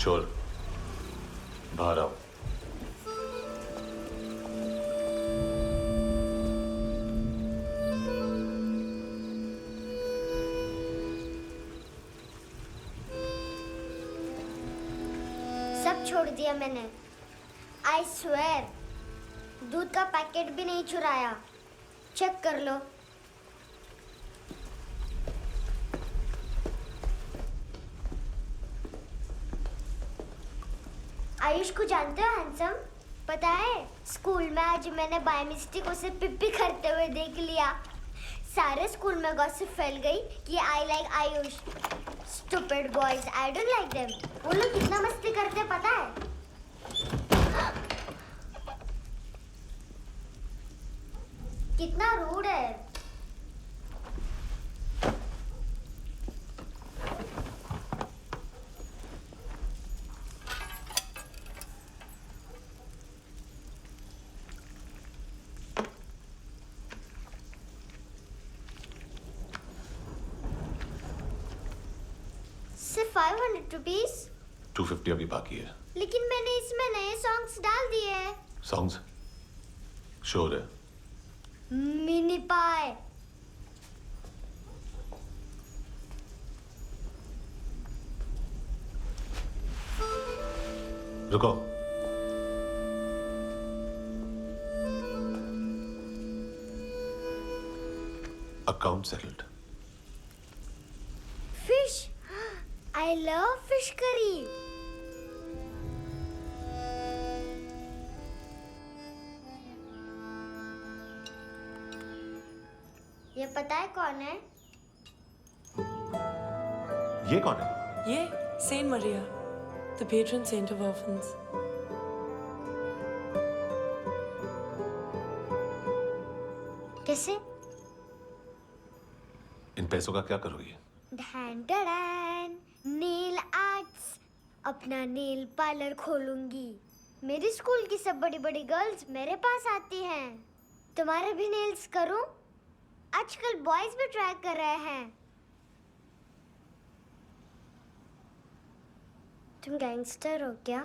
किशोर, बाहर आओ। सब छोड़ दिया मैंने। आई स्वेर, दूध का पैकेट भी नहीं चुराया। चेक कर लो। आयुष को जानते हो हैंडसम? पता है, स्कूल में आज मैंने बाय मिस्टेक उसे पिप्पी करते हुए देख लिया। सारे स्कूल में गॉसिप फैल गई कि I like Ayush. Stupid boys, I don't like them. वो लोग कितना मस्ती करते पता है? कितना रूड है। सिर्फ 500 रुपीज? 250 अभी बाकी है। लेकिन मैंने इसमें नए सॉन्ग्स डाल दिए हैं। सॉन्ग्स? शोर है। मिनी पाए। रुको। Account settled. Fish, I love fish curry. ये पता है कौन है? ये कौन है? ये saint Maria, the patron saint of orphans. कैसे? इन पैसों का क्या करोगी? ढैन ढैन, नेल आर्ट्स। अपना नेल पार्लर खोलूंगी। मेरी स्कूल की सब बड़ी बड़ी गर्ल्स मेरे पास आती हैं। तुम्हारे भी नेल्स करूं? आजकल बॉयज भी ट्राई कर रहे हैं। तुम गैंगस्टर हो क्या?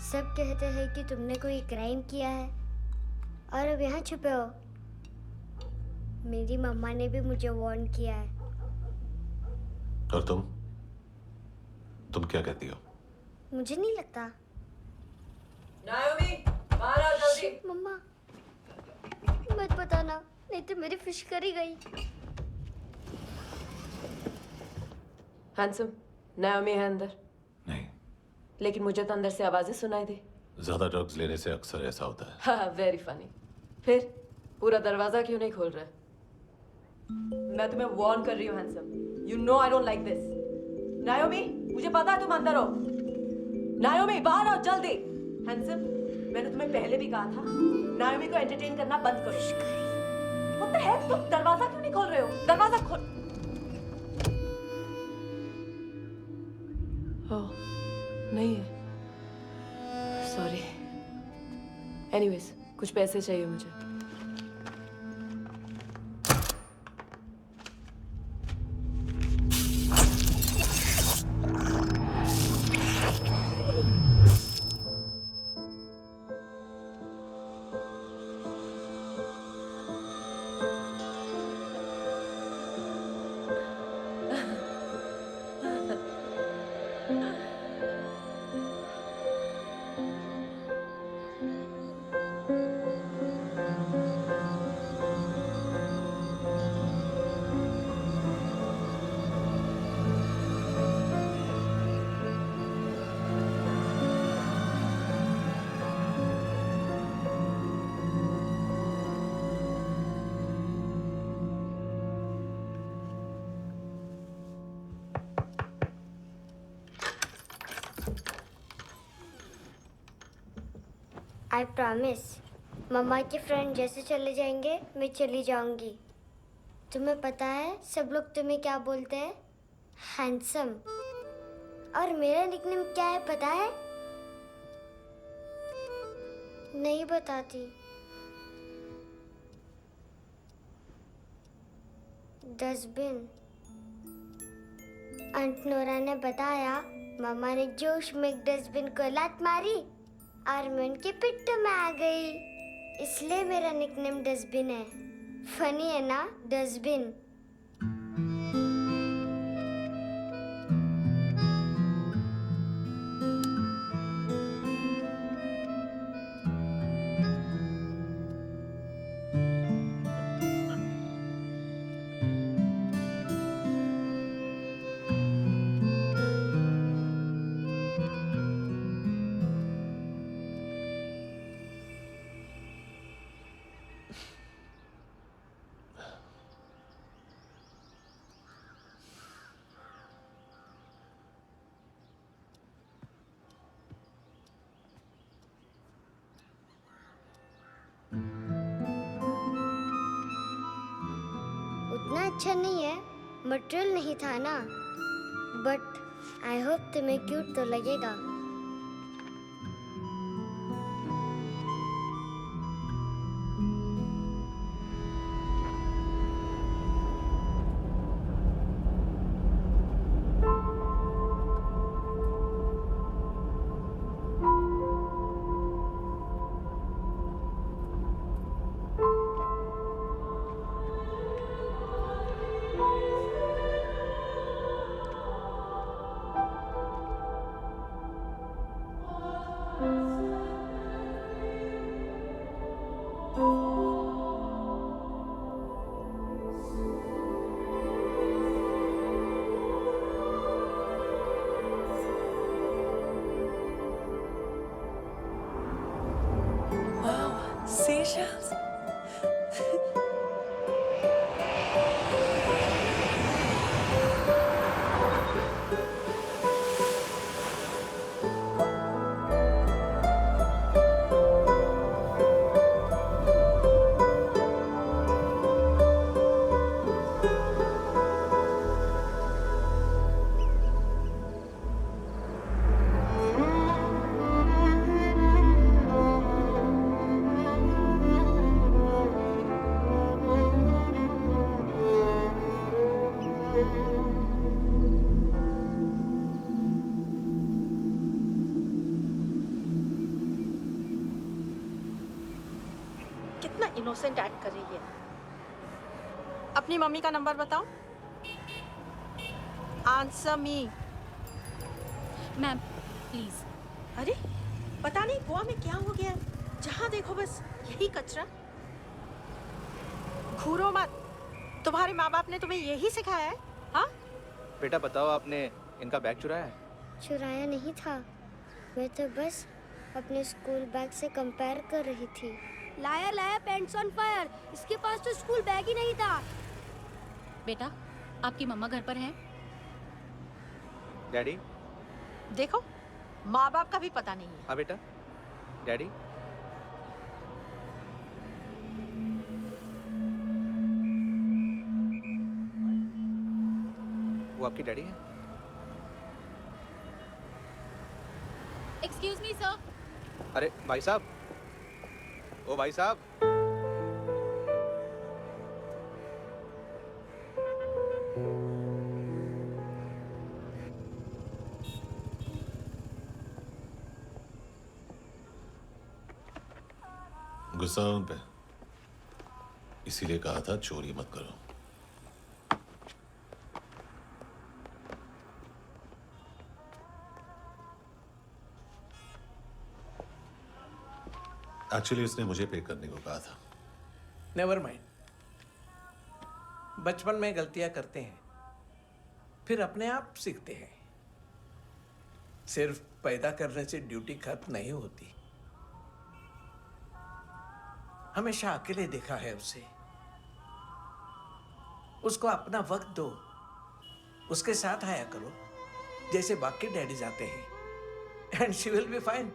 सब कहते हैं कि तुमने कोई क्राइम किया है और अब यहाँ छुपे हो। मेरी मम्मा ने भी मुझे वार्न किया है। और तुम क्या कहती हो? मुझे नहीं लगता। नायोमी, बाहर आओ जल्दी। शिट, मम्मा मत बताना, नहीं तो मेरी फिश करी गई। हैंडसम, नायोमी है अंदर। नहीं। लेकिन मुझे तो अंदर से आवाजें सुनाई दी। ज्यादा ड्रग्स लेने से अक्सर ऐसा होता है। हाँ, वेरी फनी। फिर पूरा दरवाजा क्यों नहीं खोल रहे? मैं तुम्हें वार्न कर रही हूँ handsome. You know I don't like this. नायोमी, मुझे पता है तुम अंदर हो। नायोमी, बाहर आओ जल्दी। हैंडसम, मैंने तुम्हें पहले भी कहा था नायोमी को एंटरटेन करना बंद करो। What the heck? तुम दरवाजा क्यों नहीं खोल रहे हो? दरवाजा खोल। ओह, नहीं है। सॉरी। एनीवेज, कुछ पैसे चाहिए मुझे। आई प्रॉमिस, मम्मा के फ्रेंड जैसे चले जाएंगे मैं चली जाऊंगी। तुम्हें पता है सब लोग तुम्हें क्या बोलते हैं? हैंडसम। और मेरा निकनेम क्या है पता है? नहीं बताती। डस्टबिन। आंट नोरा ने बताया मामा ने जोश में एक डस्टबिन को लात मारी और मैं उनके पिट्ठू में आ गई। इसलिए मेरा निकनेम डस्टबिन है। फनी है ना, डस्टबिन। उतना अच्छा नहीं है, मटेरियल नहीं था ना, बट आई होप तुम्हें क्यूट तो लगेगा। Seashells? कितना इनोसेंट एक्ट कर रही है। अपनी मम्मी का नंबर बताओ। Answer me. Ma'am please. अरे पता नहीं गोवा में क्या हो गया है, जहाँ देखो बस यही कचरा। घूरो मत, तुम्हारे माँ बाप ने तुम्हें यही सिखाया है? हाँ बेटा बताओ, आपने इनका बैग चुराया है? चुराया नहीं था, मैं तो बस अपने स्कूल बैग से कंपेयर कर रही थी। लाया लाया पैंट्स ऑन फायर, इसके पास तो स्कूल बैग ही नहीं था। बेटा आपकी मम्मा घर पर हैं? डैडी? देखो, माँ बाप का भी पता नहीं है। हाँ बेटा। डैडी? वो आपकी डैडी है? Excuse me sir. अरे भाई साहब, ओ भाई साहब। गुस्सा उन पे, इसीलिए कहा था चोरी मत करो। एक्चुअली उसने मुझे पे करने को कहा था। नेवर माइंड, बचपन में गलतियां करते हैं, फिर अपने आप सीखते हैं। सिर्फ पैदा करने से ड्यूटी खत्म नहीं होती। हमेशा अकेले देखा है उसे। उसको अपना वक्त दो, उसके साथ आया करो जैसे बाकी डैडीज आते हैं, and she will be fine.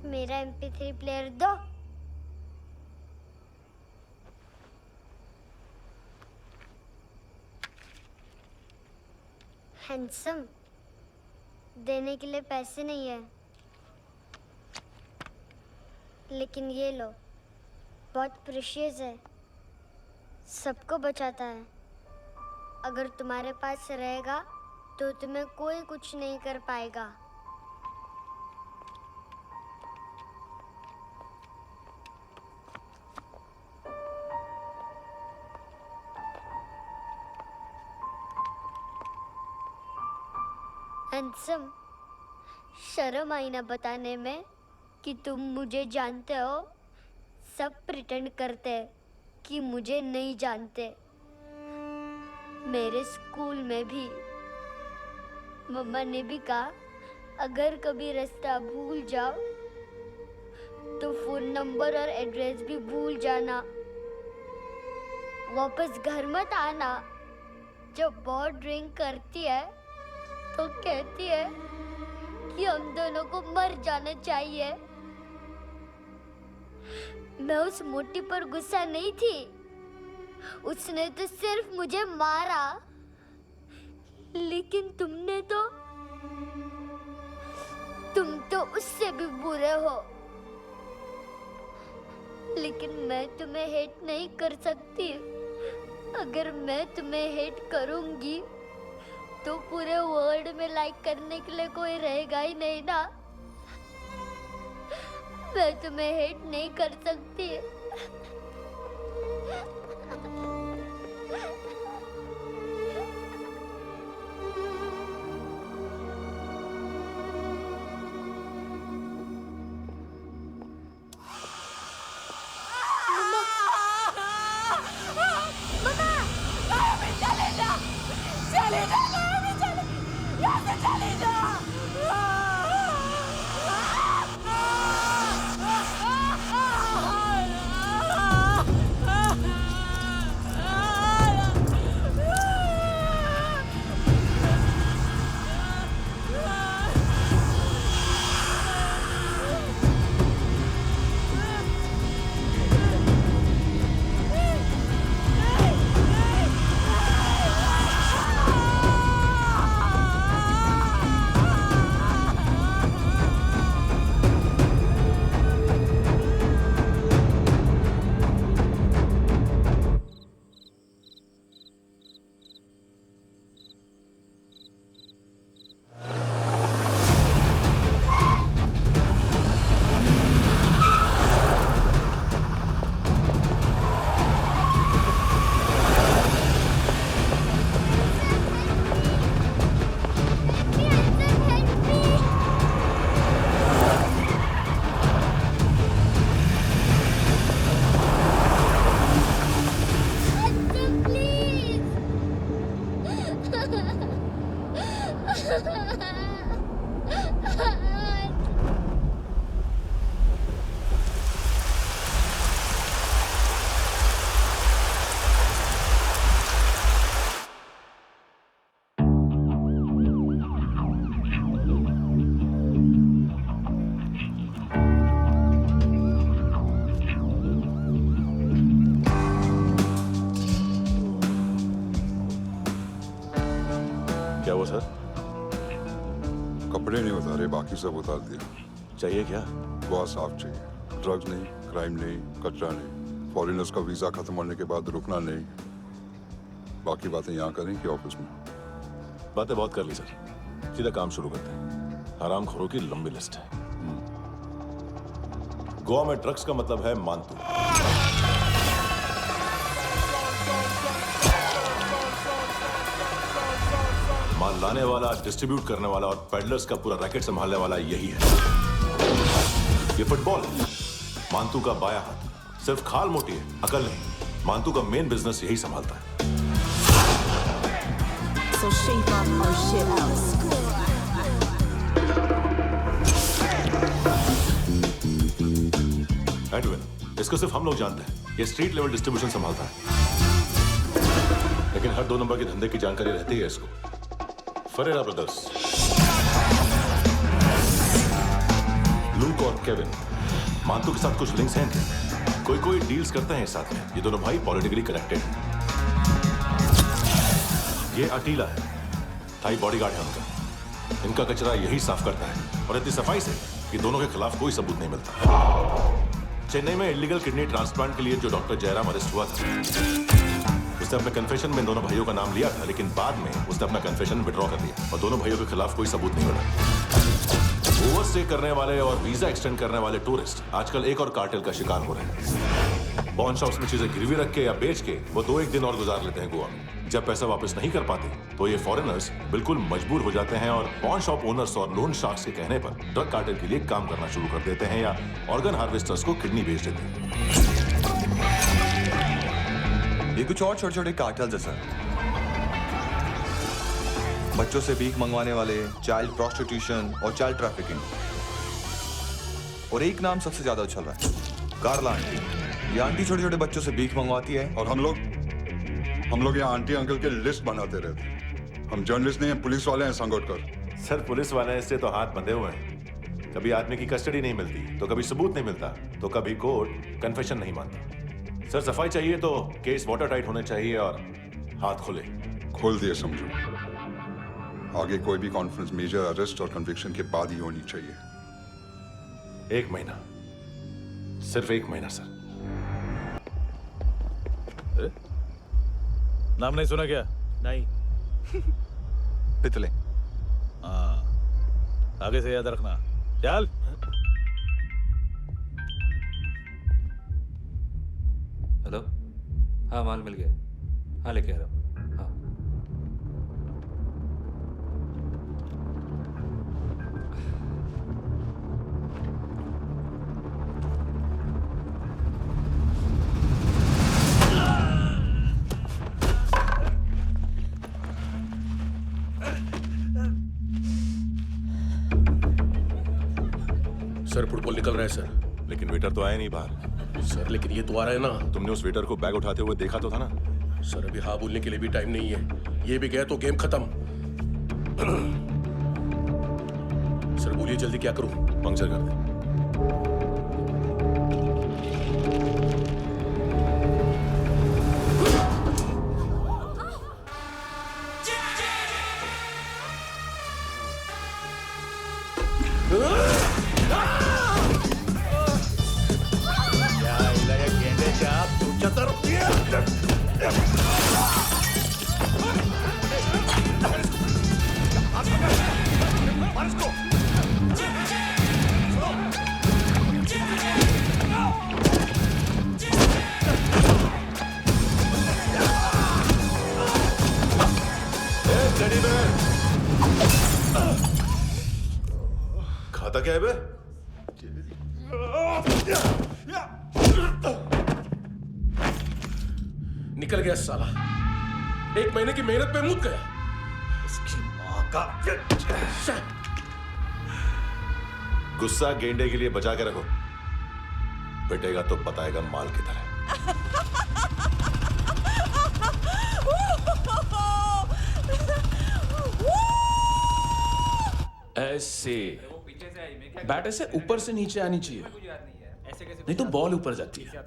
मेरा MP3 प्लेयर दो। हैंडसम, देने के लिए पैसे नहीं है, लेकिन ये लो, बहुत प्रेशियस है, सबको बचाता है। अगर तुम्हारे पास रहेगा तो तुम्हें कोई कुछ नहीं कर पाएगा। हैंडसम, शर्म आई ना बताने में कि तुम मुझे जानते हो। सब प्रिटेंड करते हैं कि मुझे नहीं जानते। मेरे स्कूल में भी मम्मा ने भी कहा, अगर कभी रास्ता भूल जाओ तो फोन नंबर और एड्रेस भी भूल जाना। वापस घर मत आना। जब बहुत ड्रिंक करती है तो कहती है कि हम दोनों को मर जाना चाहिए। मैं उस मोटी पर गुस्सा नहीं थी, उसने तो सिर्फ मुझे मारा, लेकिन तुम तो उससे भी बुरे हो। लेकिन मैं तुम्हें हेट नहीं कर सकती। अगर मैं तुम्हें हेट करूंगी तो पूरे वर्ल्ड में लाइक करने के लिए कोई रहेगा ही नहीं ना। मैं तुम्हें हेट नहीं कर सकती। क्या हुआ सर? कपड़े नहीं उतारे, बाकी सब उतार दिया। चाहिए क्या? बहुत साफ चाहिए। ड्रग्स नहीं, क्राइम नहीं, कचरा नहीं। फॉरेनर्स का वीजा खत्म होने के बाद रुकना नहीं। बाकी बातें यहाँ करें कि ऑफिस में? बातें बहुत कर ली सर, सीधा काम शुरू करते हैं। हरामखोरों की लंबी लिस्ट है। गोवा में ड्रग्स का मतलब है मानतू। माल लाने वाला, डिस्ट्रीब्यूट करने वाला और पेडलर्स का पूरा रैकेट संभालने वाला यही है। ये फुटबॉल है, मानतू का बाया हाथ। सिर्फ खाल मोटी है, अकल नहीं। मानतू का मेन बिजनेस यही संभालता है। So shape up our shit out. Edwin, इसको सिर्फ हम लोग जानते हैं। ये स्ट्रीट लेवल डिस्ट्रीब्यूशन संभालता है, लेकिन हर 2 नंबर के धंधे की जानकारी रहती है इसको। फरेरा ब्रदर्स, लूक और केविन, मानतू के साथ कुछ लिंक्स हैं क्या? कोई डील्स करते हैं साथ में। ये दोनों भाई पॉलिटिकली कनेक्टेड हैं। ये अटीला है, थाई बॉडीगार्ड है उनका। इनका कचरा यही साफ करता है और इतनी सफाई से कि दोनों के खिलाफ कोई सबूत नहीं मिलता। चेन्नई में इलीगल किडनी ट्रांसप्लांट के लिए जो डॉक्टर जयराम अरेस्ट हुआ था, उसने अपने कन्फेशन में दोनों भाइयों का नाम लिया था, लेकिन बाद में उसने अपना कन्फेशन विड्रॉ कर दिया और दोनों भाइयों के खिलाफ कोई सबूत नहीं मिला। ओवरस्टे करने वाले और वीजा एक्सटेंड करने वाले टूरिस्ट आजकल एक और कार्टेल का शिकार हो रहे हैं। पॉन शॉप्स में चीजें गिरवी रख के या बेच के वो 2-1 दिन और गुजार लेते हैं गोवा में। जब पैसा वापस नहीं कर पाते तो ये फॉरेनर्स बिल्कुल मजबूर हो जाते हैं और पॉन शॉप ओनर्स और लोन शार्क्स के कहने पर ड्रग कार्टेल के लिए काम करना शुरू कर देते हैं या ऑर्गन हार्वेस्टर्स को किडनी बेच देते हैं। ये कुछ और छोटे छोटे कार्टेल्स है सर। बच्चों से भीख मंगवाने वाले, चाइल्ड प्रोस्टिट्यूशन और चाइल्ड ट्रैफिकिंग। और एक नाम सबसे ज्यादा उछल रहा है, कार्ला आंटी। ये आंटी छोटे छोटे बच्चों से भीख मंगवाती है। और हम लोग यहाँ आंटी अंकल के लिस्ट बनाते रहते। हम जर्नलिस्ट नहीं हैं, पुलिस वाले हैं संगोटकर। सर पुलिस वाले हैं, इससे तो हाथ बंधे हुए हैं। कभी आदमी की कस्टडी नहीं मिलती तो कभी सबूत नहीं मिलता तो कभी कोर्ट कन्फेशन नहीं मानता। सर सफाई चाहिए तो केस वाटर टाइट होने चाहिए और हाथ खुले। खोल दिए समझो। आगे कोई भी कॉन्फ्रेंस मेजर अरेस्ट और कन्विक्शन के बाद ही होनी चाहिए। 1 महीना, सिर्फ 1 महीना सर। नाम नहीं सुना क्या? नहीं। पितले। हाँ, आगे से याद रखना। चल। हेलो, हाँ माल मिल गया। हाँ लेके आ रहा हूँ। हाँ सर फुटबॉल निकल रहा है सर। लेकिन वेटर तो आया नहीं बाहर। सर लेकिन ये तो आ रहा है ना। तुमने उस वेटर को बैग उठाते हुए देखा तो था ना। सर अभी हाँ बोलने के लिए भी टाइम नहीं है। ये भी गया तो गेम खत्म। सर बोलिए जल्दी क्या करूं? पंक्चर कर दे। खाता क्या है बे? निकल गया साला। 1 महीने की मेहनत पे मुद गया। उसकी माँ का। गुस्सा गेंडे के लिए बचा के रखो, पिटेगा तो बताएगा माल की तरह। ऐसे बैट ऐसे ऊपर से नीचे आनी चाहिए, नहीं तो बॉल ऊपर जाती है।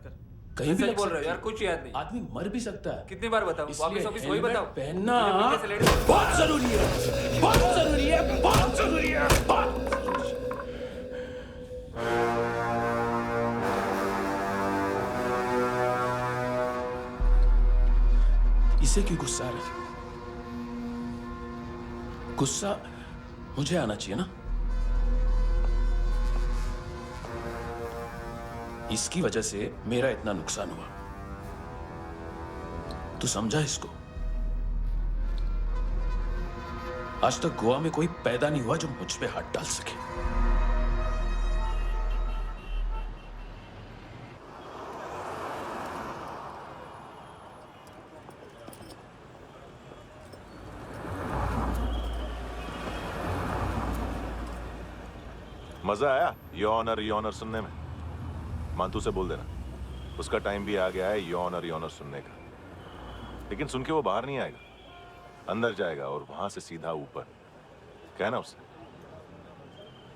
कहीं भी बोल रहे हो यार, कुछ याद नहीं। आदमी मर भी सकता है। कितनी बार बताऊं? वापस वही बताओ। पहनना बहुत जरूरी है, बहुत जरूरी है, बहुत जरूरी है, बहुत। इसे क्यों गुस्सा आ रही? गुस्सा मुझे आना चाहिए ना। इसकी वजह से मेरा इतना नुकसान हुआ। तू समझा इसको? आज तक गोवा में कोई पैदा नहीं हुआ जो मुझ पे हाथ डाल सके। मजा आया योर ऑनर सुनने में? मांतू से बोल देना उसका टाइम भी आ गया है योर ऑनर सुनने का। लेकिन सुन के वो बाहर नहीं आएगा, अंदर जाएगा और वहां से सीधा ऊपर। कहना उससे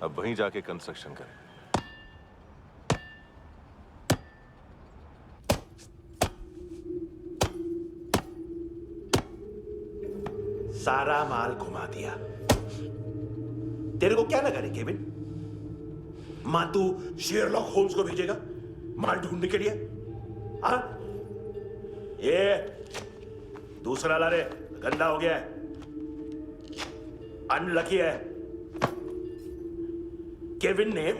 अब वहीं जाके कंस्ट्रक्शन करे। सारा माल घुमा दिया। तेरे को क्या लगा रे केविन? मां तू शेरलॉक होम्स को भेजेगा माल ढूंढने के लिए? हाँ? ये दूसरा ला रे, गंदा हो गया है, अनलकी है। केविन ने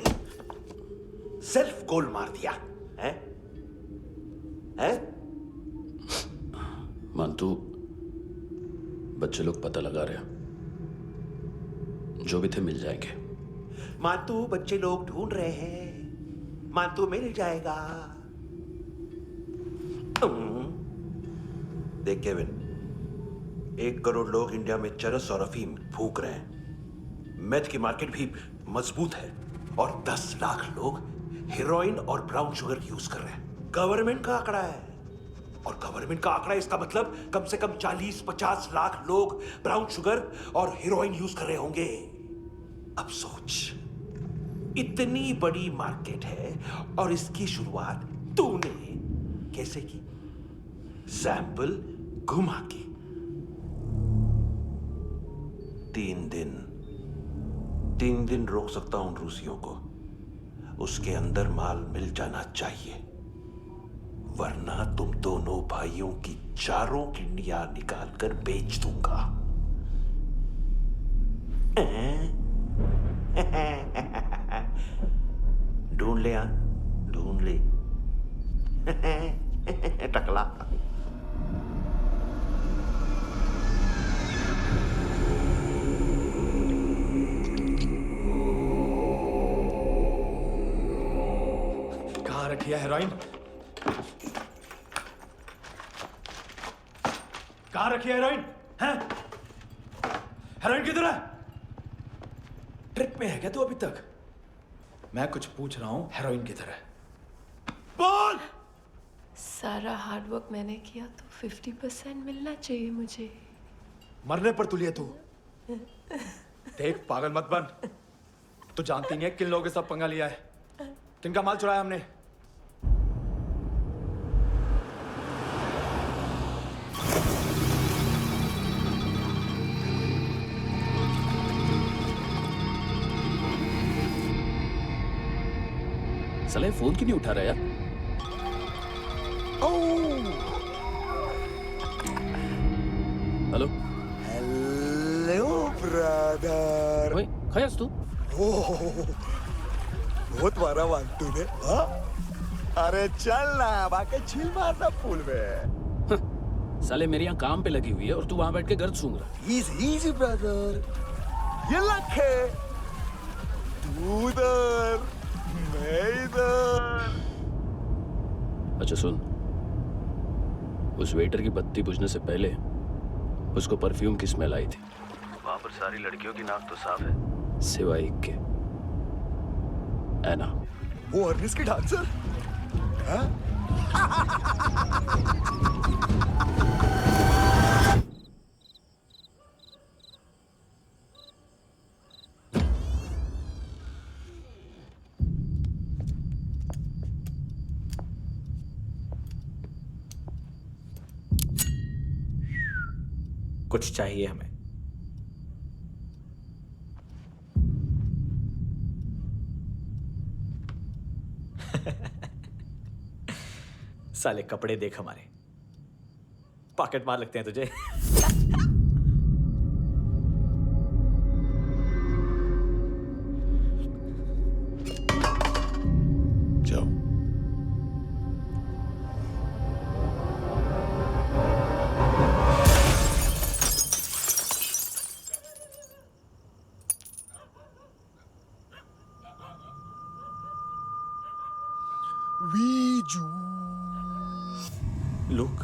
सेल्फ गोल मार दिया है? हैं? मानतू, बच्चे लोग पता लगा रहे हैं, जो भी थे मिल जाएंगे। मानतू, बच्चे लोग ढूंढ रहे हैं, मानतू मिल जाएगा। देख केविन, 1 करोड़ लोग इंडिया में चरस और अफीम फूक रहे हैं। मेथ की मार्केट भी मजबूत है और 10 लाख लोग हेरोइन और ब्राउन शुगर यूज कर रहे हैं। गवर्नमेंट का आंकड़ा है, और गवर्नमेंट का आंकड़ा, इसका मतलब कम से कम 40-50 लाख लोग ब्राउन शुगर और हेरोइन यूज कर रहे होंगे। अब सोच, इतनी बड़ी मार्केट है और इसकी शुरुआत तूने कैसे की? सैंपल घुमा के। 3 दिन रोक सकता हूं रूसियों को, उसके अंदर माल मिल जाना चाहिए, वरना तुम दोनों भाइयों की 4 किडनियां निकाल कर बेच दूंगा। ढूंढ ले, ढूंढ ले टकला। कहाँ रखी है हेरोइन? कहाँ रखी है हेरोइन? हैं? हेरोइन किधर है? ट्रिप में है क्या तू अभी तक? मैं कुछ पूछ रहा हूं, हेरोइन किधर है? बोल! सारा हार्डवर्क मैंने किया तो 50% मिलना चाहिए मुझे। मरने पर तुली है तू। देख, पागल मत बन। तू जानती नहीं है किन लोगों के साथ पंगा लिया है, किनका माल चुराया हमने। साले फोन क्यों नहीं उठा रहा यार? Hello hello brother. ओए, खयास तू? बहुत मारा मानतू ने। हाँ? अरे चल ना, बाकी छील मारना पूल में। साले मेरी यहाँ काम पे लगी हुई है और तू वहां बैठ के गर्द सूंघ रहा। इजी ब्रदर, ये लक है। तू उधर, मैं इधर। अच्छा सुन, उस वेटर की बत्ती बुझने से पहले उसको परफ्यूम की स्मेल आई थी। वहां पर सारी लड़कियों की नाक तो साफ है, सिवाय एक के, एना। वो अर्निस की डांसर? हाँ? कुछ चाहिए हमें। साले कपड़े देख हमारे, पॉकेट मार लगते हैं तुझे। जाओ। वीजू। लुक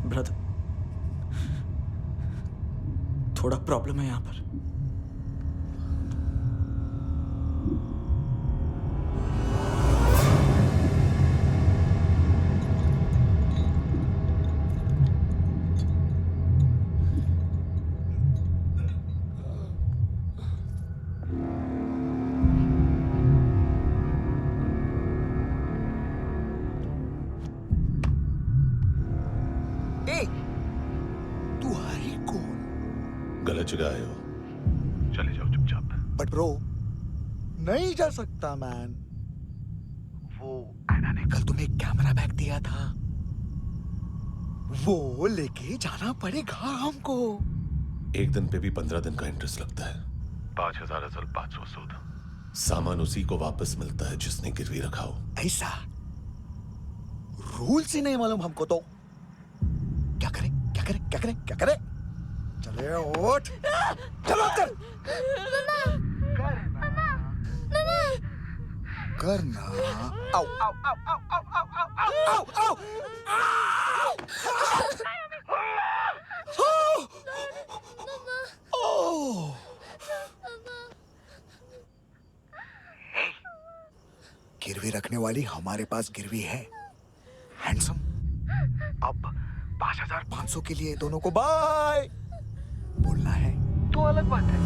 ब्रदर, थोड़ा प्रॉब्लम है यहां पर। ए, तू है कौन? बच गए हो, चले जाओ चुपचाप। बट ब्रो नहीं जा सकता मैन। वो एना ने कल तुम्हें एक कैमरा बैग दिया था, वो लेके जाना पड़ेगा हमको। एक दिन पे भी 15 दिन का इंटरेस्ट लगता है। 5,000 असल 500 सूद। सामान उसी को वापस मिलता है जिसने गिरवी रखा हो। ऐसा रूल्स ही नहीं मालूम हमको तो। क्या करें क्या करें क्या करें क्या करें? चले उठ, चलो कर करना। आओ आओ आओ आओ आओ आओ आओ आओ आओ। गिरवी रखने वाली हमारे पास गिरवी है हैंडसम। अब 5,500 के लिए दोनों को बाय बोलना है तो अलग बात है।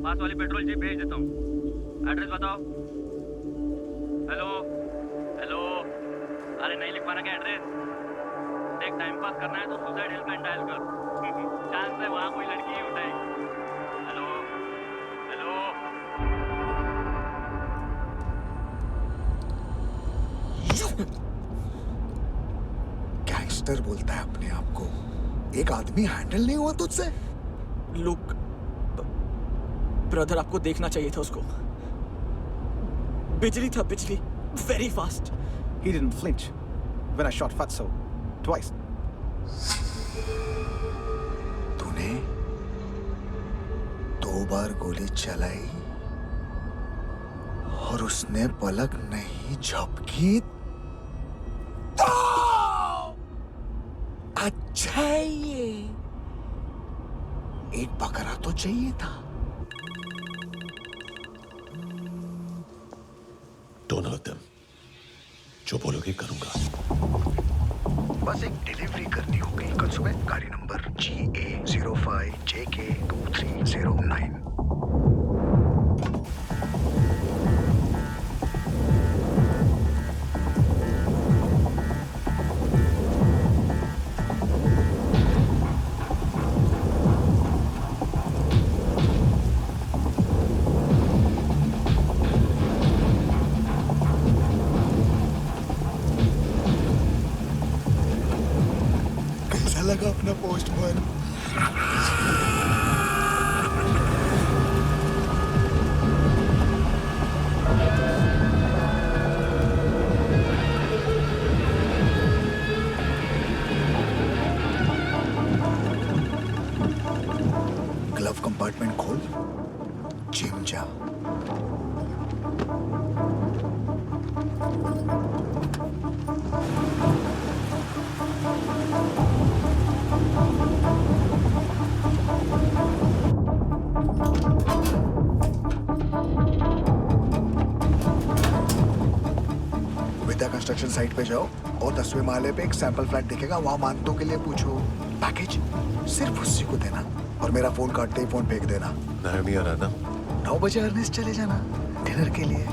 पास वाली पेट्रोल जीप भेज देता हूँ। एड्रेस बताओ। हेलो हेलो, अरे नहीं लिख पाना क्या एड्रेस? देख टाइम पास करना है तो सुसाइड हेल्पलाइन डायल कर। चांस है वहाँ कोई लड़की ही उठाएगी। Hello hello. गैंगस्टर बोलता है अपने आप को। एक आदमी हैंडल नहीं हुआ तुझसे? लुक ब्रदर, आपको देखना चाहिए था उसको। बिजली था, बिजली, very fast. He didn't flinch when I shot Fatso twice. तूने 2 बार गोली चलाई और उसने पलक नहीं झपकी तो अच्छा ये एक बकरा तो चाहिए था। Don't hurt them. जो बोलोगे करूंगा। बस एक डिलीवरी करनी होगी कल सुबह। गाड़ी नंबर GA05JK2309। लगा अपना पोस्टमैन। ग्लव कंपार्टमेंट खोल, जिम जा। विद्या कंस्ट्रक्शन साइट पे जाओ। और 10वें माले पे एक सैंपल फ्लैट दिखेगा, वहां मानतों के लिए पूछो। पैकेज सिर्फ उसी को देना और मेरा फोन काटते ही फोन फेंक देना। नायमी आ रहा ना? 9 बजे अर्नेस्ट चले जाना डिनर के लिए।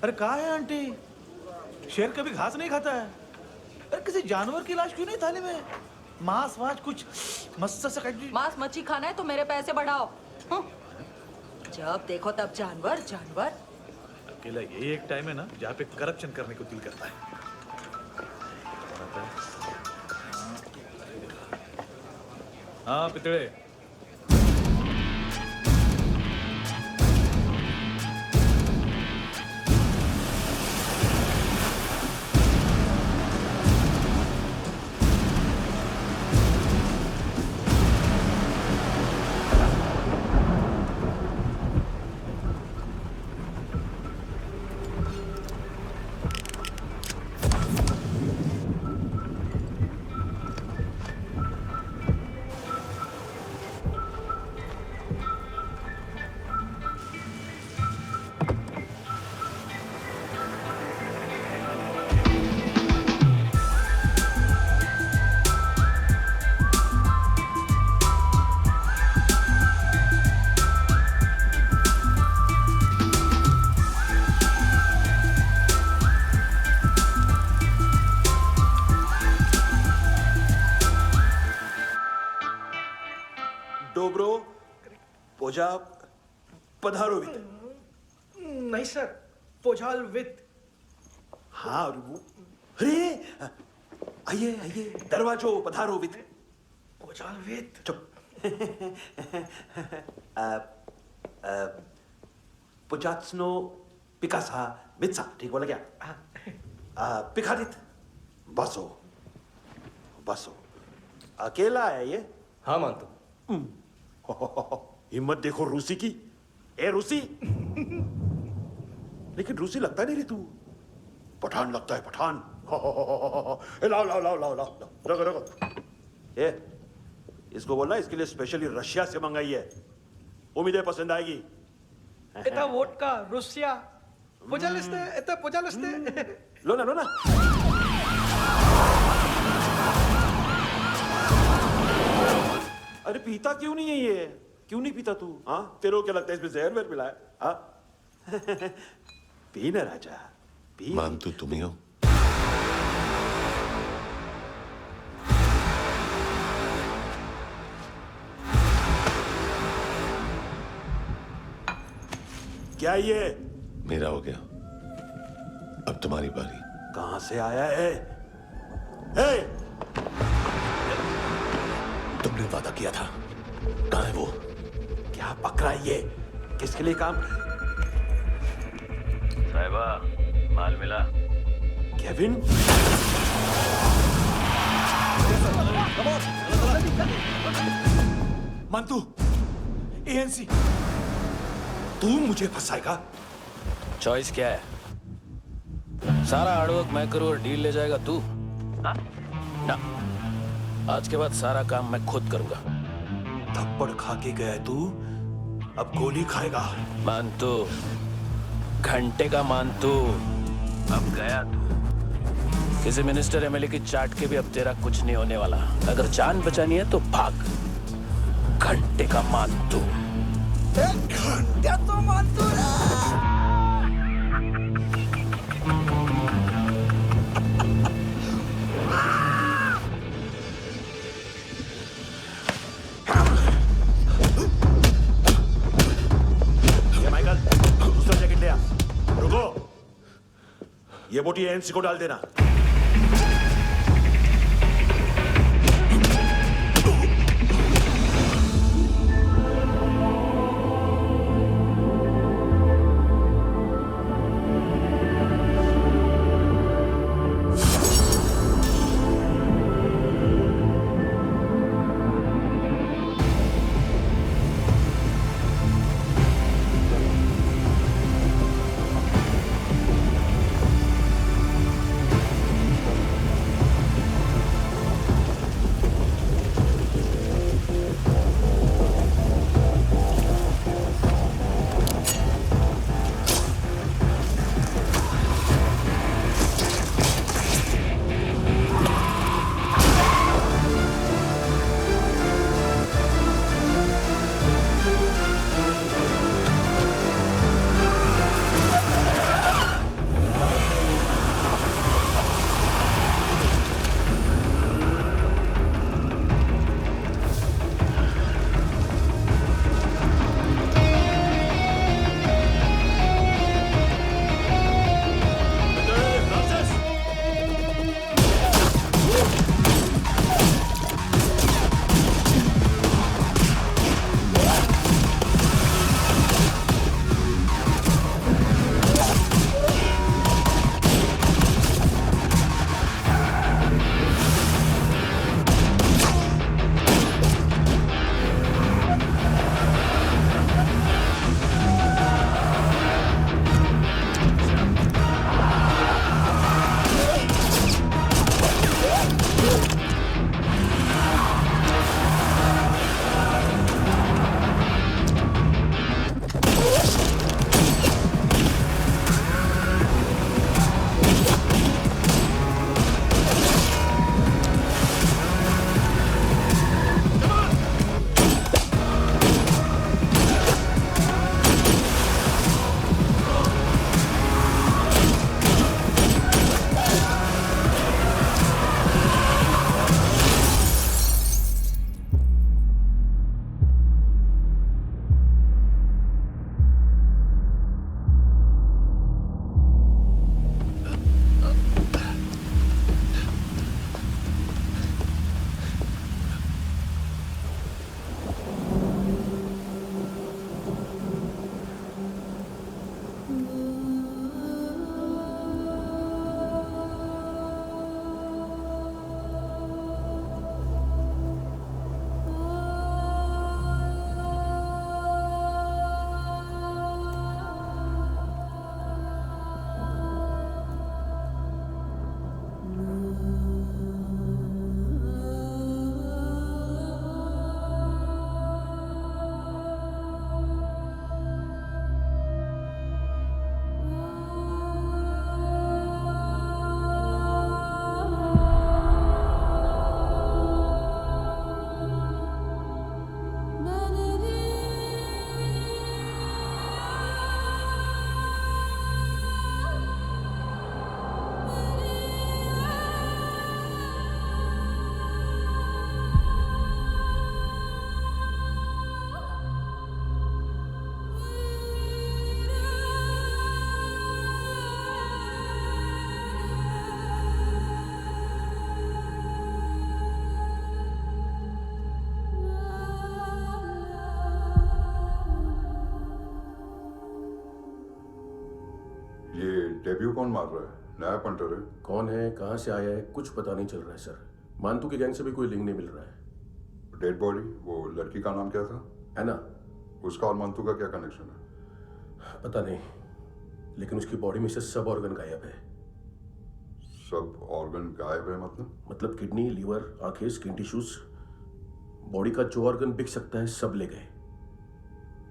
अरे कहाँ है आंटी? शेर कभी घास नहीं खाता है। अरे किसी जानवर की लाश क्यों नहीं थाली में? मांस वास कुछ मस्त सा मांस मच्छी खाना है तो मेरे पैसे बढ़ाओ। जब देखो तब जानवर जानवर। अकेला यही एक टाइम है ना जहाँ पे करप्शन करने को दिल करता है। हाँ पितड़े। डोब्रो पोजा पधारोवित। नहीं सर, पोजाल विथ। हाँ अरे आइए आइए, दरवाजो पधारोवित। पोजाल विथ। चुप। पुजात्सनो पिकासा मित्सा, ठीक बोला क्या? पिखादित बसो बसो। अकेला है ये? हाँ मानतो। हिम्मत देखो रूसी की। ए रूसी। लेकिन रूसी लगता नहीं रे तू, पठान लगता है पठान। लाओ लाओ लाओ लाओ लाओ, रखो रखो। ए इसको बोलना इसके लिए स्पेशली रशिया से मंगाई है, उम्मीद है पसंद आएगी। इतना वोडका रुसिया पोजालिस्ते, इतना पोजालिस्ते। लो ना लो ना। अरे पीता क्यों नहीं है ये? क्यों नहीं पीता तू? हाँ तेरे को क्या लगता है इसमें जहर वहर मिला है? हाँ पी ना राजा पी। मानतू तुम ही हो? क्या ये? मेरा हो गया, अब तुम्हारी बारी। कहां से आया है? हे! तुमने वादा किया था, कहाँ है वो? क्या पकड़ा ये? किसके लिए काम? साहिबा माल मिला? केविन? मंतु, एएनसी। तू मुझे फंसाएगा? चॉइस क्या है? सारा हार्डवर्क मैं करूं और डील ले जाएगा तू? ना, आज के बाद सारा काम मैं खुद करूंगा। थप्पड़ खा के गया तू, अब गोली खाएगा। मानतू, घंटे का मानतू, अब गया तू। किसी मिनिस्टर एमएलए की चाट के भी अब तेरा कुछ नहीं होने वाला। अगर जान बचानी है तो भाग। घंटे का मानतू। घंटा तो मानतू माइकल, दूसरा जैकेट ले आ। रुको, ये बोटी एएनसी को डाल देना। ये डेब्यू कौन मार रहा है? नया पंटर है? कौन है, कहाँ से आया है, कुछ पता नहीं चल रहा है सर। मानतू की गैंग से भी कोई लिंक नहीं मिल रहा है। डेड बॉडी, वो लड़की का नाम क्या था? है ना? उसका और मानतू का क्या कनेक्शन है? पता नहीं, लेकिन उसकी बॉडी में से सब ऑर्गन गायब है। सब ऑर्गन गायब है मतलब किडनी, लीवर, आंखें, स्किन टिश्यूज, बॉडी का जो ऑर्गन बिक सकता है सब ले गए।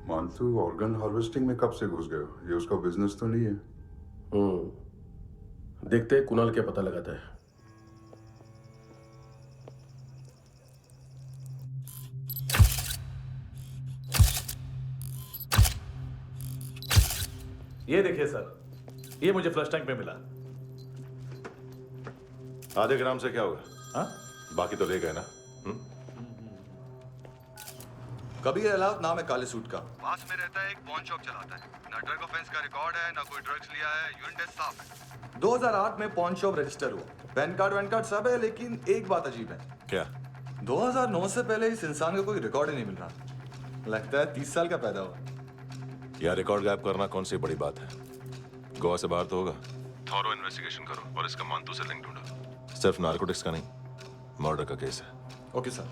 मानतू ऑर्गन हार्वेस्टिंग में कब से घुस गए? ये उसका बिजनेस तो नहीं है? देखते हैं कुणाल क्या पता लगाता है। ये देखिए सर, ये मुझे फ्लश टैंक में मिला। आधे ग्राम से क्या होगा? हाँ? बाकी तो ले गए ना? कबीर अलाउद्दीन नाम है काले सूट का, पास में रहता है, एक पॉन शॉप चलाता है। ना ड्रग ऑफेंस का रिकॉर्ड है, ना कोई ड्रग्स लिया है, यूरिन टेस्ट साफ है। 2008 में पॉन शॉप रजिस्टर हुआ, पैन कार्ड सब है, लेकिन एक बात अजीब है। क्या? 2009 से पहले इस इंसान का कोई रिकॉर्ड ही नहीं मिल रहा। लगता है 30 साल का पैदा हुआ। यह रिकॉर्ड गायब करना कौन सी बड़ी बात है? गोवा से बाहर तो होगा। थॉरो इन्वेस्टिगेशन करो और इसका मानतू से लिंक ढूंढो। सिर्फ नारकोटिक्स का नहीं, मर्डर का केस है। Okay sir.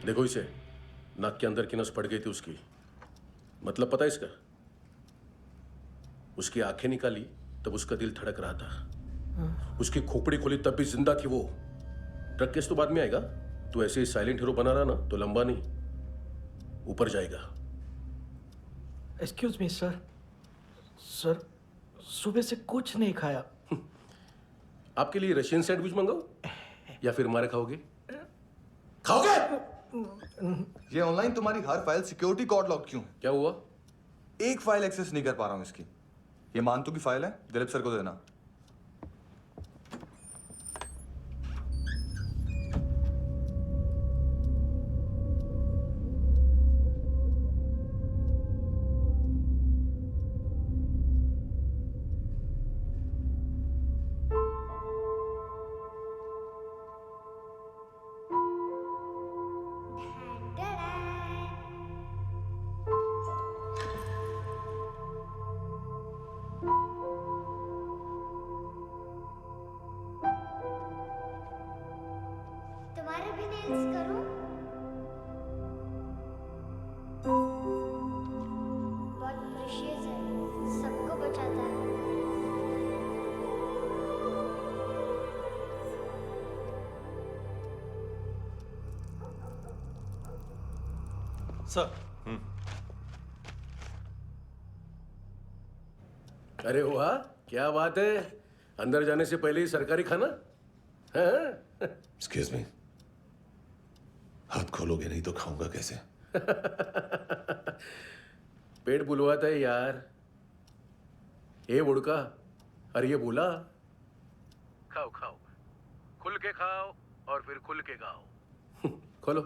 देखो इसे, नाक के अंदर की नस पड़ गई थी उसकी। मतलब पता है इसका? उसकी आंखें निकाली तब उसका दिल धड़क रहा था। उसकी खोपड़ी खोली तब भी जिंदा थी वो। ड्रग केस तो बाद में आएगा। तो ऐसे ही साइलेंट हीरो बना रहा ना तो लंबा नहीं, ऊपर जाएगा। एक्सक्यूज मी सर, सर सुबह से कुछ नहीं खाया। आपके लिए रशियन सैंडविच मंगाओ या फिर हमारे खाओगे? खाओगे? ये ऑनलाइन तुम्हारी हर फाइल सिक्योरिटी कोड लॉक क्यों है? क्या हुआ? एक फाइल एक्सेस नहीं कर पा रहा हूं इसकी। ये मानतू की फाइल है, दिलीप सर को देना। तुम्हारे भी नेल्स करूं? बहुत प्रेशियस है, सबको बचाता है। सर। अरे वाह, क्या बात है। अंदर जाने से पहले ही सरकारी खाना। एक्सक्यूज मी, हाथ खोलोगे नहीं तो खाऊंगा कैसे? पेट बुलवाता है यार। ये बुड़का, अरे ये बोला खाओ खाओ, खुल के खाओ और फिर खुल के गाओ। खोलो।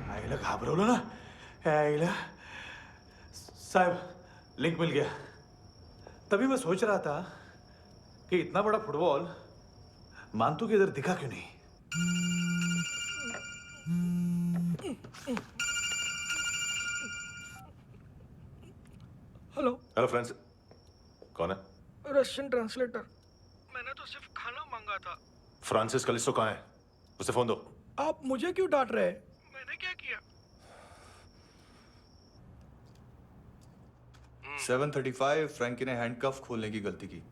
आईला घाबरवलं ना आईला। साहब लिंक मिल गया। तभी मैं सोच रहा था कि इतना बड़ा फुटबॉल मानतू के इधर दिखा क्यों नहीं। हेलो। हेलो फ्रेंड्स, कौन है? Russian translator. मैंने तो सिर्फ खाना मांगा था। फ्रांसिस कलिस्टो कहाँ है? उसे फोन दो। आप मुझे क्यों डांट रहे हैं? मैंने क्या किया? 7:35 फ्रैंकी ने हैंडकफ खोलने की गलती की।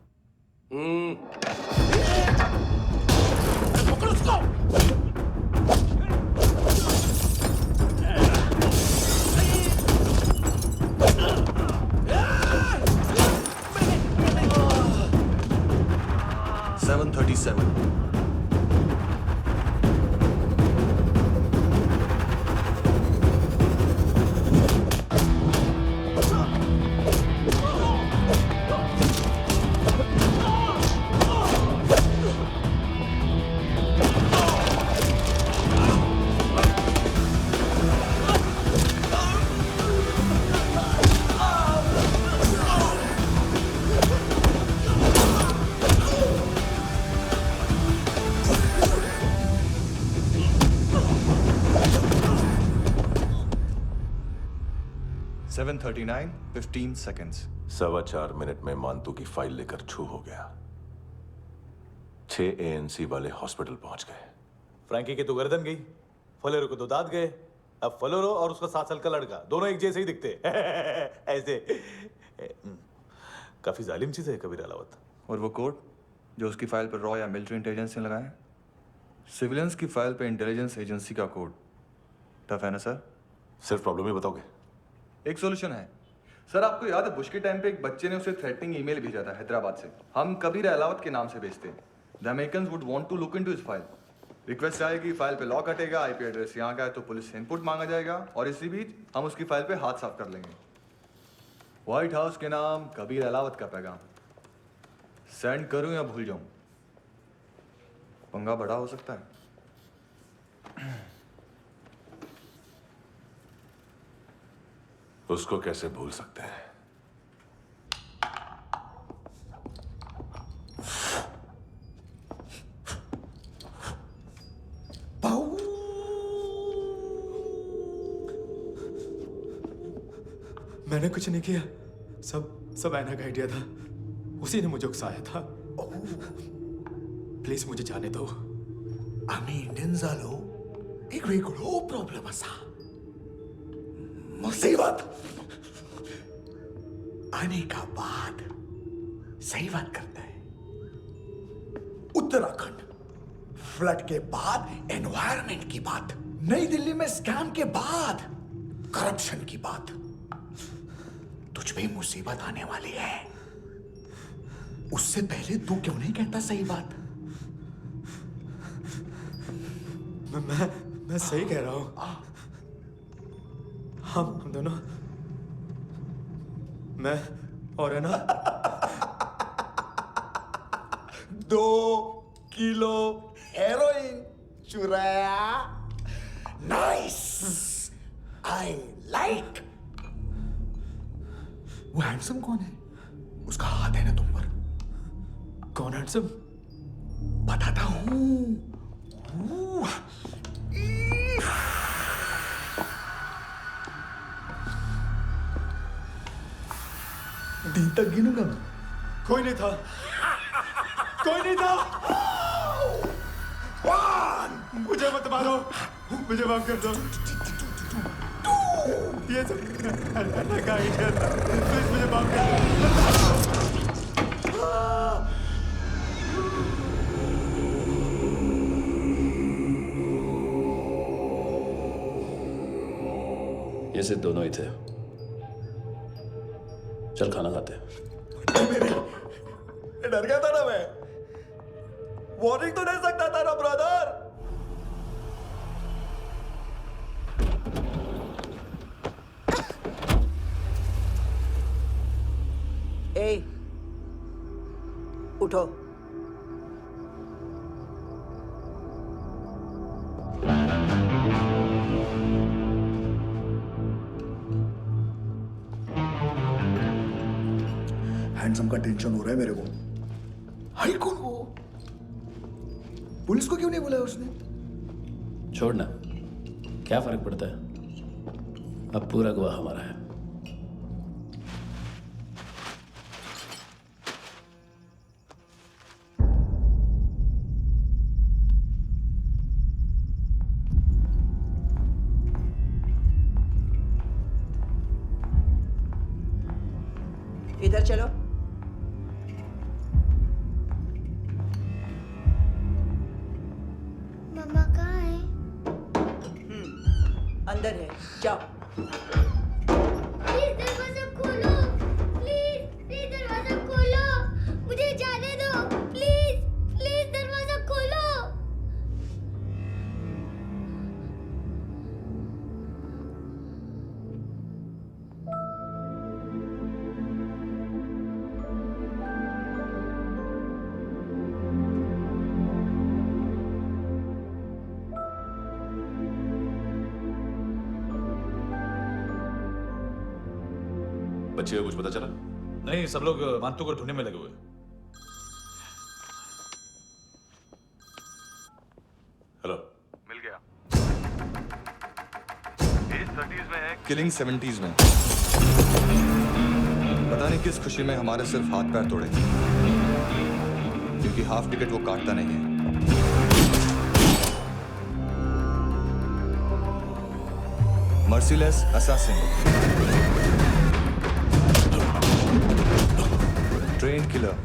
पकड़ो उसको। 7:37 7:38 7:39, 15 seconds. 4.25 मिनट में मानतू की फाइल लेकर छू हो गया। 6 ANC वाले हॉस्पिटल पहुंच गए। फ्रैंकी की तो गर्दन गई, फलेरो को तो दांत गए। अब फलेरो और उसका 7 साल का लड़का दोनों एक जैसे ही दिखते ऐसे। काफी जालिम चीज है कबीर अलावत। और वो कोड जो उसकी फाइल पर रॉ या मिलिट्री इंटेलिजेंस ने लगाया, सिविलियंस की फाइल पे इंटेलिजेंस एजेंसी का कोड। टफ है ना सर? सिर्फ प्रॉब्लम ही बताओगे? एक सॉल्यूशन है सर। आपको याद है बुश के टाइम पे एक बच्चे ने उसे थ्रेटनिंग ईमेल भेजा था हैदराबाद से। हम कबीर अलावत के नाम से भेजते हैं। The Americans would want to look into his file. Request आएगी, फाइल पे लॉक हटेगा, आईपी एड्रेस यहाँ का है तो पुलिस से इनपुट मांगा जाएगा और इसी बीच हम उसकी फाइल पे हाथ साफ कर लेंगे। व्हाइट हाउस के नाम कबीर अलावत का पैगाम। सेंड करूं या भूल जाऊं? पंगा बड़ा हो सकता है। उसको कैसे भूल सकते हैं? मैंने कुछ नहीं किया, सब ऐना का आइडिया था। उसी ने मुझे उकसाया था। प्लीज मुझे जाने दो। आम्ही इंडियन झालो एक वेगळो प्रॉब्लेम असा, मुसीबत आने का बाद। सही बात करता है। उत्तराखंड फ्लड के बाद एनवायरनमेंट की बात, नई दिल्ली में स्कैम के बाद करप्शन की बात। तुझ पे मुसीबत आने वाली है, उससे पहले तू क्यों नहीं कहता सही बात? मैं सही कह रहा हूं। हम दोनों, मैं और है ना 2 किलो हेरोइन चुराया। Nice, I like. वो हैंडसम कौन है? उसका हाथ है ना तुम पर? कौन हैंडसम? बताता हूं। दिन तक गिनूंगा मैं। कोई नहीं था, कोई नहीं था। मुझे मत मारो, मुझे माफ कर दो। ये सब ऐना का आइडिया था। प्लीज मुझे माफ कर दो। ये सिर्फ दोनों ही थे। चल खाना खाते हैं। डर गया था ना मैं। वार्निंग तो दे सकता था ना ब्रदर। ए, उठो। हैंडसम का टेंशन हो रहा है मेरे को। हाई कौन वो? पुलिस को क्यों नहीं बुलाया उसने? छोड़ना, क्या फर्क पड़ता है? अब पूरा गवाह हमारा है। इधर चलो। मम्मा कहाँ है? अंदर है, जाओ। प्लीज दरवाजा खोलो, प्लीज दरवाजा खोलो, मुझे जाने दो। प्लीज दरवाजा खोलो। बच्चे को कुछ पता चला? नहीं, सब लोग मानतू को ढूंढने में लगे हुए। हेलो, मिल गया। एज 30s में है, किलिंग 70s में। पता नहीं किस खुशी में हमारे सिर्फ हाथ पैर तोड़े, क्योंकि हाफ टिकट वो काटता नहीं है। Merciless assassin, train killer,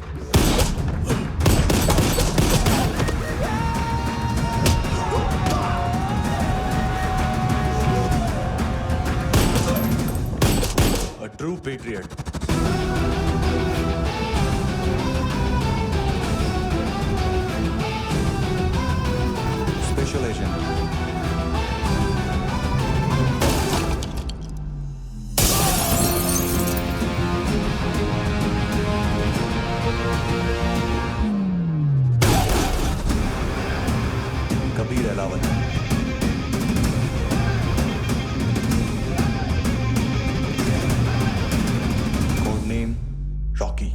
a true patriot. Special agent. Kabir Ahlawat. Code name Rocky.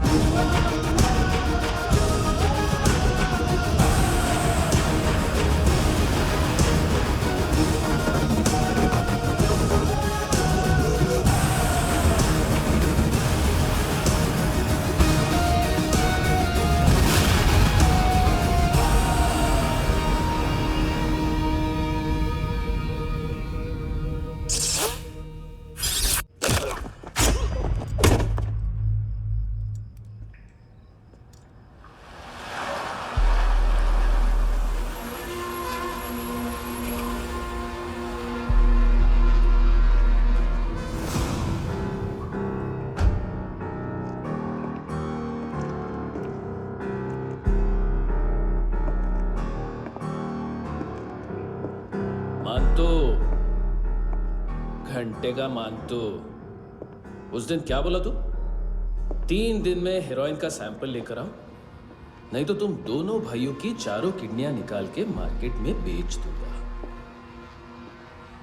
मानतो, घंटे का मानतो। उस दिन क्या बोला तू? 3 दिन में हेरोइन का सैंपल लेकर आओ, नहीं तो तुम दोनों भाइयों की चारों किडनियां निकाल के मार्केट में बेच दूंगा।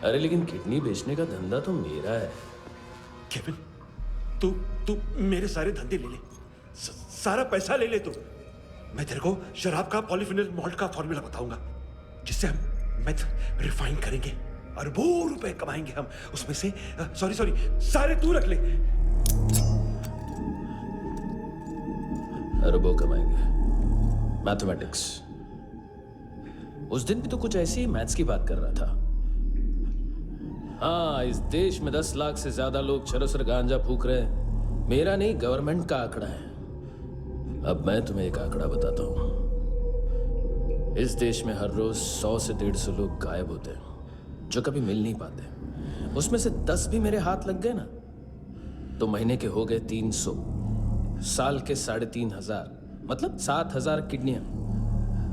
अरे लेकिन किडनी बेचने का धंधा तो मेरा है। केविन, तू मेरे सारे धंधे ले ले, सारा पैसा ले ले तू। मैं तेरे को शराब का पॉलीफिनल मॉल्ट का फॉर्मूला बताऊंगा, जिससे हम मेथ रिफाइन करेंगे, अरबों रुपए कमाएंगे हम उसमें से। सॉरी सारे तू रख ले। अरबों कमाएंगे, मैथमेटिक्स। उस दिन भी तो कुछ ऐसी ही मैथ्स की बात कर रहा था। हाँ, इस देश में 10 लाख से ज्यादा लोग चरस और गांजा फूक रहे हैं। मेरा नहीं, गवर्नमेंट का आंकड़ा है। अब मैं तुम्हें एक आंकड़ा बताता हूं। इस देश में हर रोज 100 से 150 लोग गायब होते हैं, जो कभी मिल नहीं पाते। उसमें से 10 भी मेरे हाथ लग गए ना, तो महीने के हो गए 300, साल के 3,500, मतलब 7,000 किडनियां।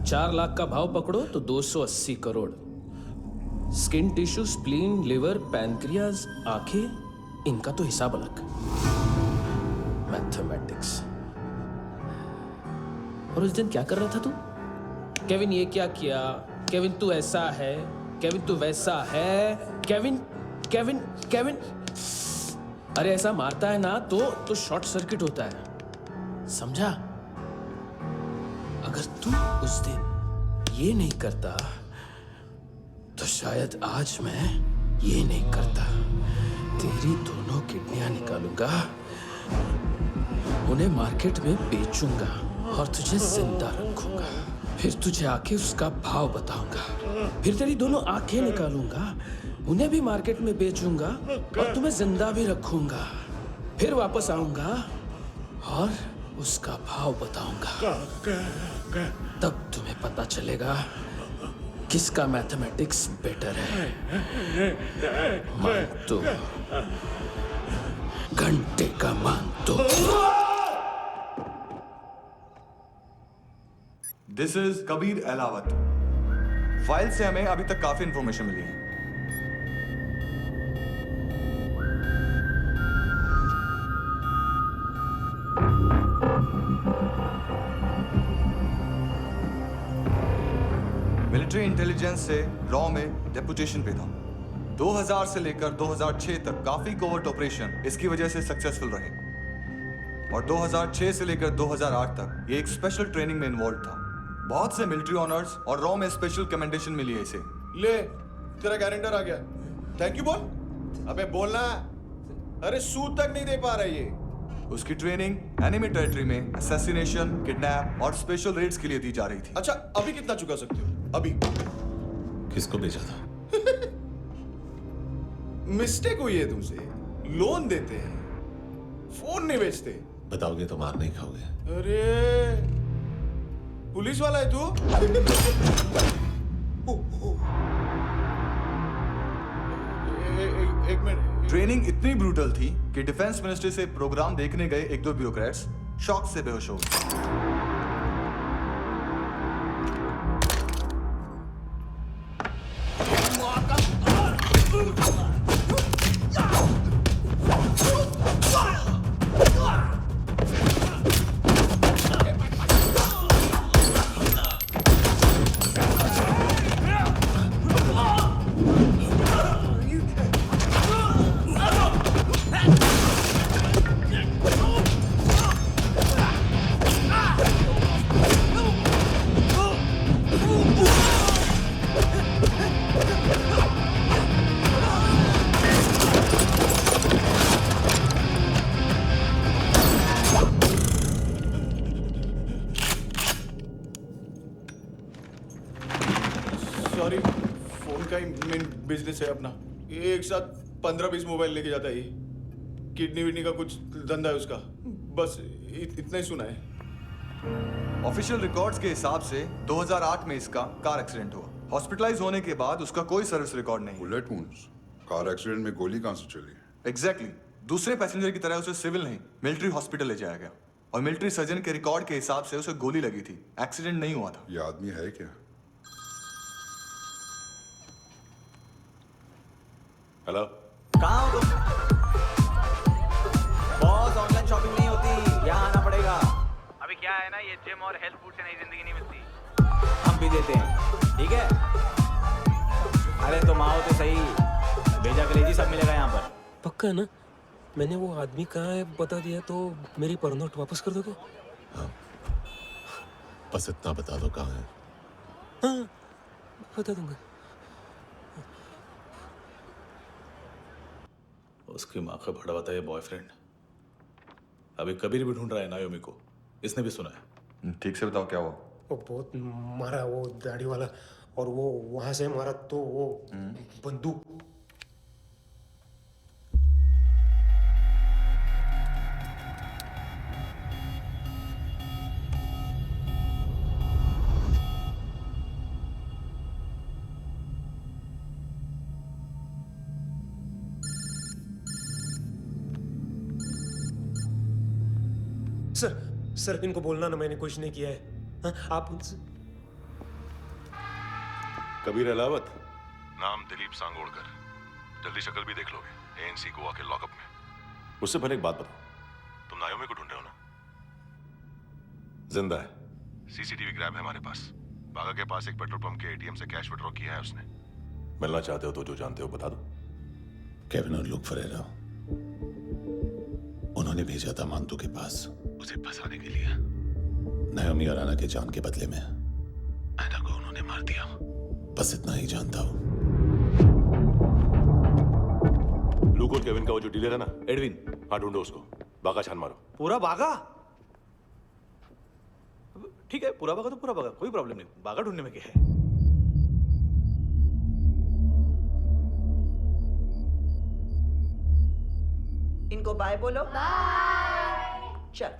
4 लाख का भाव पकड़ो तो 280 crore. Skin tissue, spleen, liver, pancreas, आंखें, इनका तो हिसाब अलग। मैथमेटिक्स। और उस दिन क्या कर रहा था तू? केविन ये क्या किया, केविन तू ऐसा है, केविन तू वैसा है, केविन केविन केविन। अरे ऐसा मारता है ना तो शॉर्ट सर्किट होता है, समझा? अगर तू उस दिन ये नहीं करता तो शायद आज मैं ये नहीं करता। तेरी दोनों किडनियां निकालूंगा, उन्हें मार्केट में बेचूंगा और तुझे जिंदा रखूंगा। फिर तुझे आके उसका भाव बताऊंगा। फिर तेरी दोनों आंखें निकालूंगा, उन्हें भी मार्केट में बेचूंगा और तुम्हें जिंदा भी रखूंगा। फिर वापस आऊंगा और उसका भाव बताऊंगा। तब तुम्हें पता चलेगा किसका मैथमेटिक्स बेटर है। मानतो, घंटे का मानतो। This is Kabir Ahlawat. File से हमें अभी तक काफी इंफॉर्मेशन मिली है। मिलिट्री इंटेलिजेंस से रॉ में डेपुटेशन पे था। 2000 से लेकर 2006 तक काफी कोवर्ट ऑपरेशन इसकी वजह से सक्सेसफुल रहे, और 2006 से लेकर 2008 तक ये एक स्पेशल ट्रेनिंग में इन्वॉल्व था। बहुत से मिलिट्री ऑनर्स और रॉ में स्पेशल कमेंडेशन मिली है इसे। ले, तेरा गारंटर आ गया। थैंक यू बोल। अबे बोलना। अरे सूद तक नहीं दे पा रहा ये। उसकी ट्रेनिंग एनिमी टेरिटरी में असैसिनेशन, किडनैप और स्पेशल रेड्स के लिए दी जा रही थी। अच्छा अभी कितना चुका सकते हो? अभी किसको भेजा था? मिस्टेक हुई है तुमसे। लोन देते हैं, फोन नहीं बेचते। बताओगे तो मार नहीं खाओगे। अरे पुलिस वाला है तू? एक मिनट। ट्रेनिंग इतनी ब्रूटल थी कि डिफेंस मिनिस्ट्री से प्रोग्राम देखने गए एक दो ब्यूरोक्रेट्स शॉक से बेहोश हो गए। सॉरी, फोन का ही मेन बिजनेस है अपना। एक साथ 15-20 मोबाइल लेके जाता है ये। किडनी विडनी का कुछ धंधा है उसका। बस इतना ही सुना है। ऑफिशियल रिकॉर्ड्स के हिसाब से 2008 में इसका कार एक्सीडेंट हुआ। हॉस्पिटलाइज होने के बाद उसका कोई सर्विस रिकॉर्ड नहीं। Bullet wounds. कार एक्सीडेंट में गोली कहां से चली? एग्जैक्टली। दूसरे पैसेंजर की तरह उसे सिविल नहीं, मिलिट्री हॉस्पिटल ले जाया गया और मिलिट्री सर्जन के रिकॉर्ड के हिसाब से उसे गोली लगी थी। एक्सीडेंट नहीं हुआ था। ये आदमी है क्या? हेलो, कहाँ हो तुम? बॉस, ऑनलाइन शॉपिंग नहीं होती, यहाँ आना पड़ेगा। अभी क्या है ना, ये जिम और हेल्थ फूड से नई जिंदगी नहीं मिलती। हम भी देते हैं, ठीक है? अरे तुम आओ तो सही, भेजा कलेजी सब मिलेगा यहाँ पर। पक्का ना? मैंने वो आदमी कहाँ है बता दिया तो मेरी पर नोट वापस कर दोगे? हाँ, बस इतना बता दो कहाँ है। हाँ, बता दूंगा। उसकी माँ का भड़वा था ये बॉयफ्रेंड। अभी कबीर भी ढूंढ रहा है नायोमी को। इसने भी सुना है। ठीक से बताओ क्या हुआ? वो बहुत मारा, वो दाढ़ी वाला, और वो वहां से मारा तो वो बंदूक। सर इनको बोलना ना मैंने कुछ नहीं किया है। हाँ, आप उनसे। कबीर अलावत, नाम दिलीप सांगोड़कर। जल्दी शक्ल भी देख लोगे एएनसी गोवा के लॉकअप में। मुझसे पहले एक बात बताओ, तुम नायोमी को ढूंढ रहे हो ना? जिंदा है। सीसीटीवी ग्रैब है हमारे पास। बागा के पास एक पेट्रोल पंप के एटीएम से कैश विड्रॉ किया है उसने। मिलना चाहते हो तो जो जानते हो बता दो। केविन और लुक फरेरा, उन्होंने भेजा था मांतू के पास उसे फंसाने के लिए। नायोमी और आना के जान के बदले में आना को उन्होंने मार दिया। बस इतना ही जानता हूं। लुक और केविन का वो जो डीलर है ना, एडविन, हाँ ढूंढो उसको। बागा छान मारो। पूरा बागा? ठीक है, पूरा बागा तो पूरा बागा, कोई प्रॉब्लम नहीं। बागा ढूंढने में क्या है? इनको बाय बोलो। बाय। चल,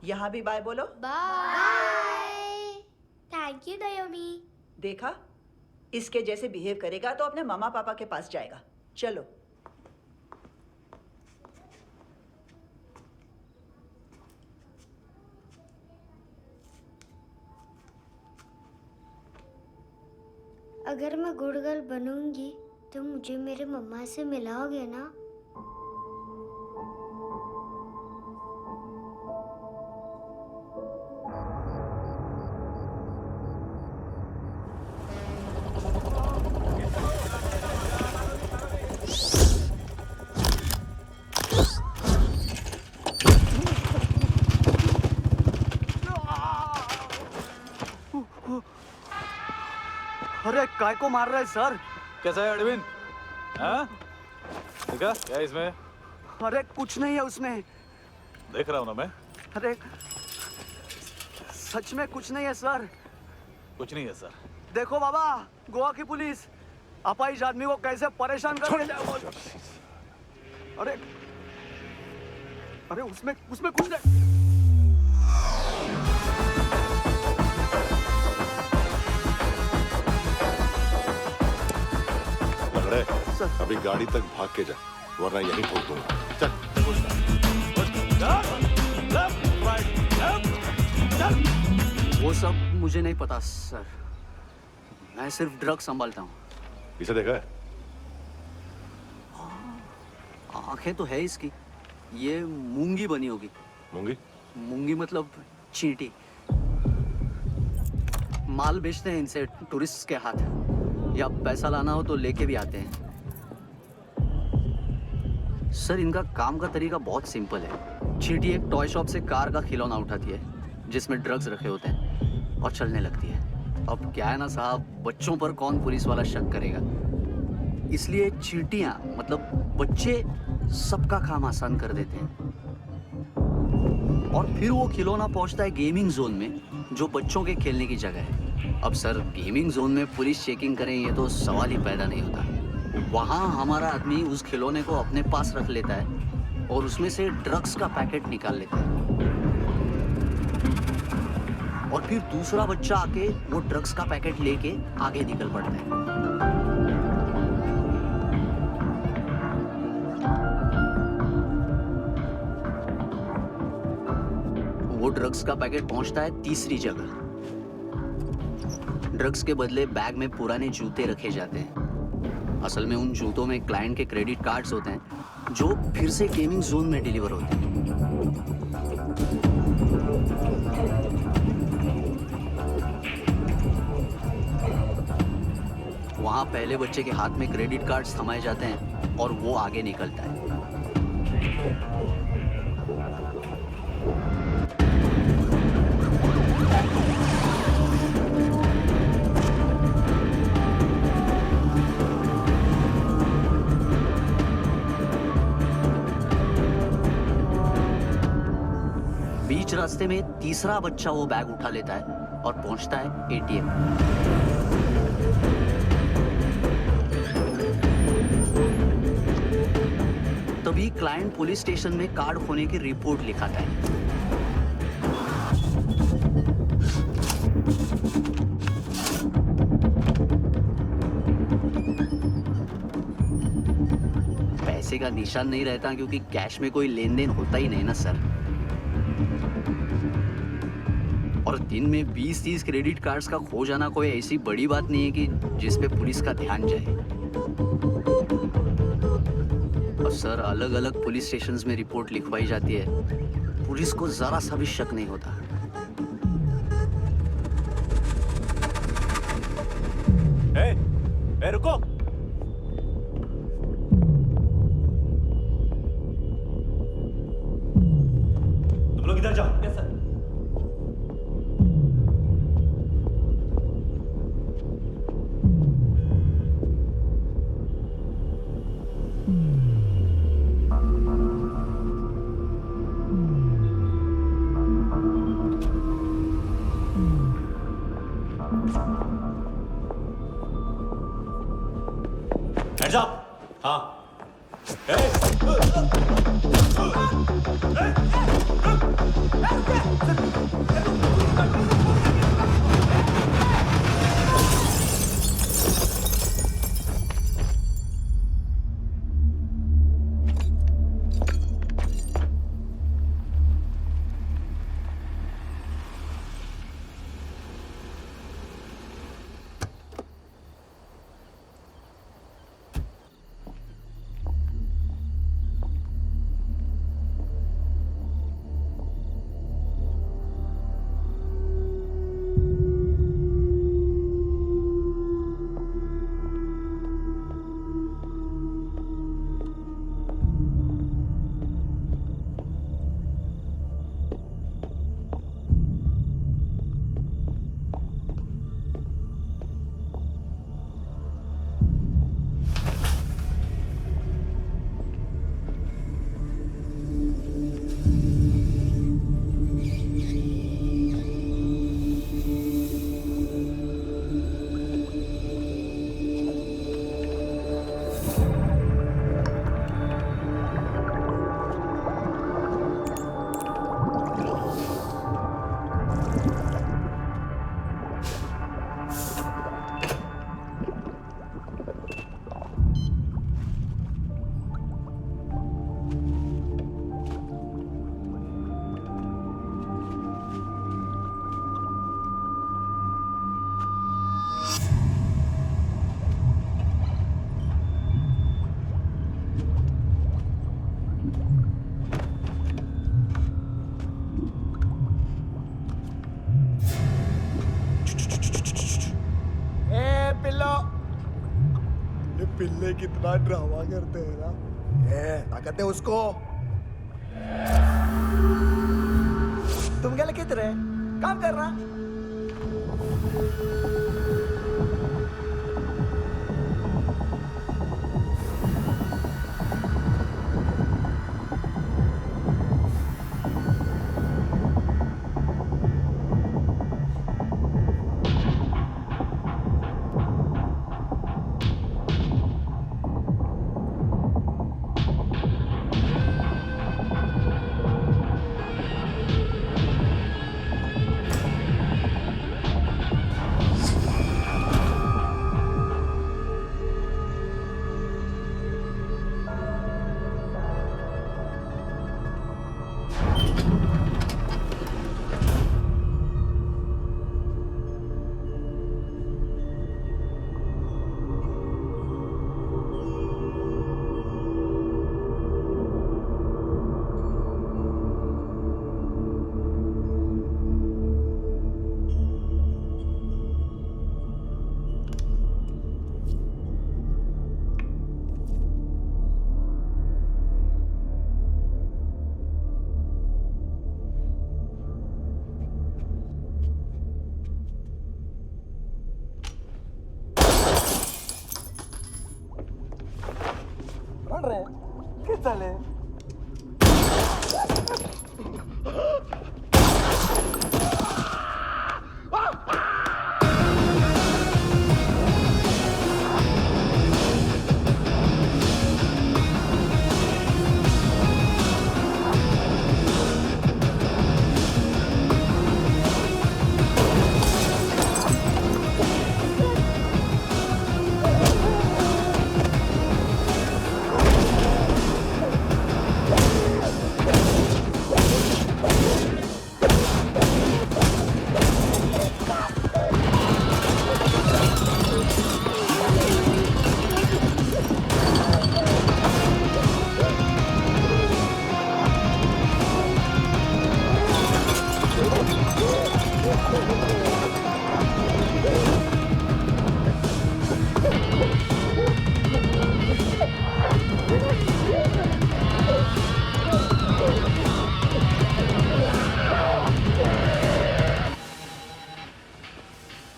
यहाँ भी बाय बोलो। बाय। Thank you नायोमी। देखा, इसके जैसे बिहेव करेगा तो अपने मामा पापा के पास जाएगा। चलो। अगर मैं गुड गर्ल बनूंगी तो मुझे मेरे मम्मा से मिलाओगे ना? अरे काय को मार रहा है सर? कैसा है अरविंद? हाँ? देखा क्या है इसमें? अरे कुछ नहीं है उसमें। देख रहा हूँ ना मैं। अरे सच में कुछ नहीं है सर। कुछ नहीं है सर। देखो बाबा, गोवा की पुलिस अपाहिज आदमी को कैसे परेशान कर रही है। अरे अरे उसमें कुछ नहीं। लंगड़े, अभी गाड़ी तक भाग के जा, वरना यहीं ठोक दूंगा। चल। वो सब मुझे नहीं पता सर, मैं सिर्फ ड्रग संभालता हूँ। इसे देखा है? आंखें तो है इसकी, ये मूंगी बनी होगी। मूंगी? मूंगी मतलब चींटी। माल बेचते हैं इनसे टूरिस्ट के हाथ, या पैसा लाना हो तो लेके भी आते हैं। सर इनका काम का तरीका बहुत सिंपल है। चींटी एक टॉय शॉप से कार का खिलौना उठाती है जिसमें ड्रग्स रखे होते हैं और चलने लगती है। अब क्या है ना साहब, बच्चों पर कौन पुलिस वाला शक करेगा, इसलिए चींटियां मतलब बच्चे सबका काम आसान कर देते हैं। और फिर वो खिलौना पहुंचता है गेमिंग जोन में, जो बच्चों के खेलने की जगह है। अब सर गेमिंग जोन में पुलिस चेकिंग करें ये तो सवाल ही पैदा नहीं होता। वहाँ हमारा आदमी उस खिलौने को अपने पास रख लेता है और उसमें से ड्रग्स का पैकेट निकाल लेता है, और फिर दूसरा बच्चा आके वो ड्रग्स का पैकेट लेके आगे निकल पड़ता है। वो ड्रग्स का पैकेट पहुंचता है तीसरी जगह। ड्रग्स के बदले बैग में पुराने जूते रखे जाते हैं। असल में उन जूतों में क्लाइंट के क्रेडिट कार्ड्स होते हैं जो फिर से गेमिंग जोन में डिलीवर होते हैं। वहां पहले बच्चे के हाथ में क्रेडिट कार्ड्स थमाए जाते हैं और वो आगे निकलता है। बीच रास्ते में तीसरा बच्चा वो बैग उठा लेता है और पहुंचता है एटीएम। तभी क्लाइंट पुलिस स्टेशन में कार्ड खोने की रिपोर्ट लिखाता है। पैसे का निशान नहीं रहता क्योंकि कैश में कोई लेन देन होता ही नहीं ना सर। और दिन में 20-30 क्रेडिट कार्ड्स का खो जाना कोई ऐसी बड़ी बात नहीं है कि जिस पे पुलिस का ध्यान जाए। और सर अलग अलग पुलिस स्टेशंस में रिपोर्ट लिखवाई जाती है, पुलिस को जरा सा भी शक नहीं होता। ए, रुको। तुम लोग इधर जाओ। Yes sir. Hands up! हाँ। ए पिल्लो, ये पिल्ले कितना ड्रामा करते हैं ना। ताकत है उसको। तुम क्या लिखित रहे? काम कर रहा।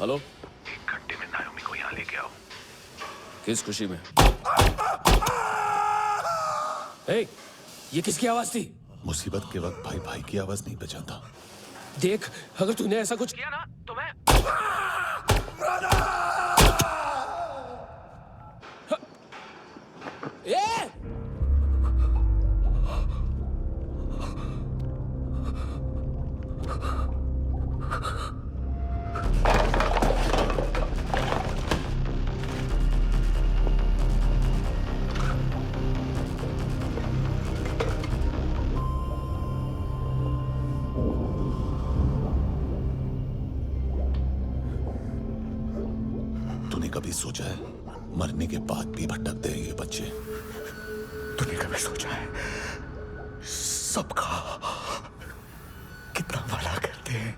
हेलो, 1 घंटे में नायोमी को यहाँ लेके आओ। किस खुशी में? ये किसकी आवाज थी? मुसीबत के वक्त भाई भाई की आवाज नहीं बचाता। देख, अगर तूने ऐसा कुछ किया ना तो मैं कभी सोचा है मरने के बाद भी भटकते हैं ये बच्चे? तूने कभी सोचा है सबका कितना भला करते हैं?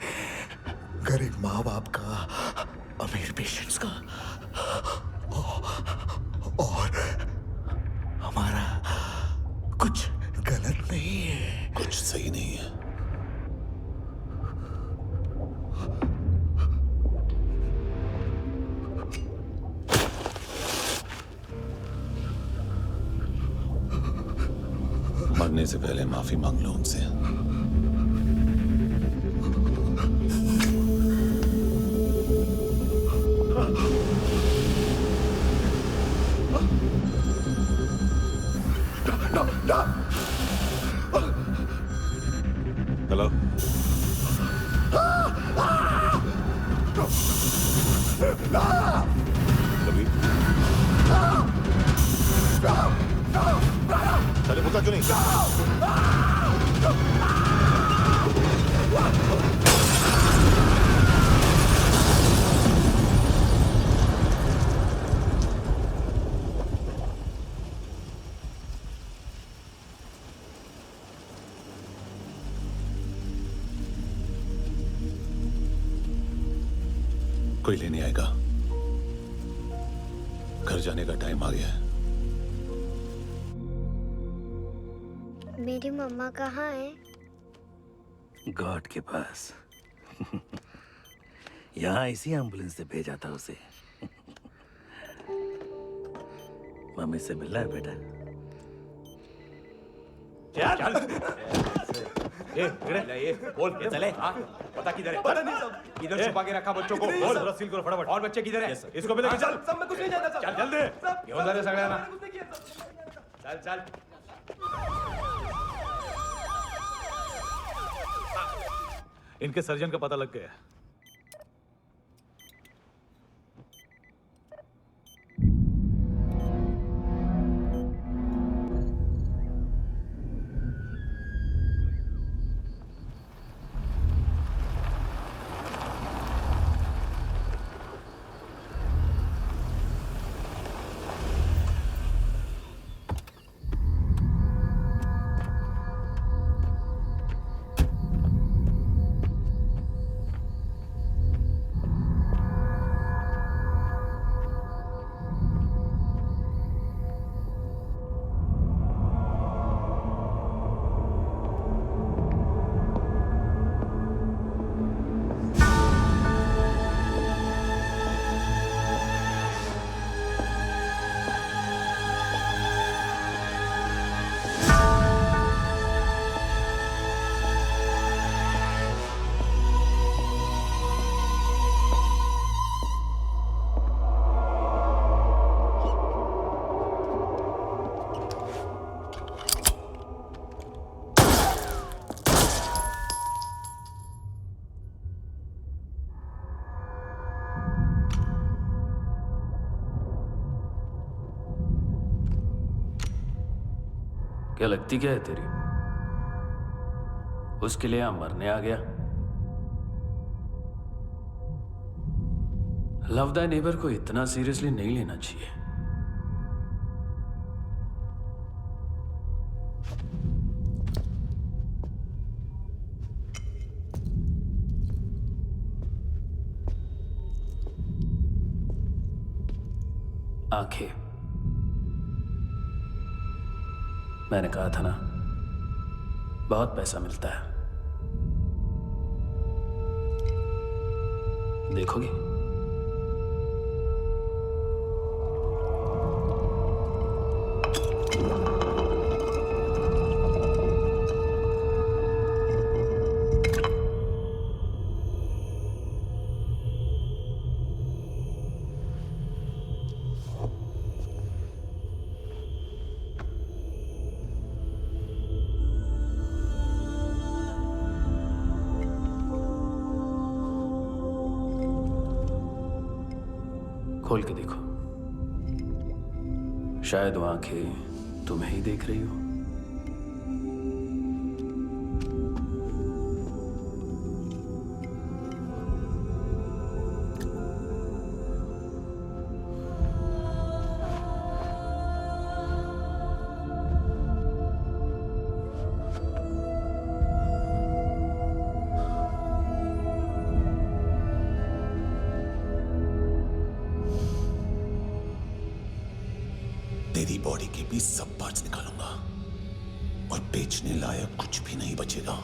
गरीब माँ बाप का, अमीर पेशेंट्स का, और हमारा कुछ गलत नहीं है, कुछ सही नहीं है। मरने से पहले माफी मांग लो उनसे। हेलो, कभी चले पुता क्यों नहीं? कोई लेने आएगा। घर जाने का टाइम आ गया है। मेरी मम्मा कहाँ है? गॉड के पास। यहाँ इसी एम्बुलेंस से भेजा था उसे। मम्मी से मिलना है बेटा। चल ये बोल के चले। पता किधर है? पता नहीं सब। इधर छुपा के रखा बच्चों को। बोल जरा सील करो फटाफट। और बच्चे किधर है? इसको भी लेके चल। सब में कुछ नहीं जानता। चल जल्दी। घेऊन जा रे सगळ्यांना। चल चल। इनके सर्जन का पता लग गया। क्या लगती क्या है तेरी? उसके लिए यहां मरने आ गया? लव द नेबर को इतना सीरियसली नहीं लेना चाहिए। आंखें, मैंने कहा था ना, बहुत पैसा मिलता है। देखोगे? खोल के देखो, शायद वो आंखें तुम्हें ही देख रही हो। तेरी बॉडी के भी सब पार्ट्स निकालूंगा और बेचने लायक कुछ भी नहीं बचेगा।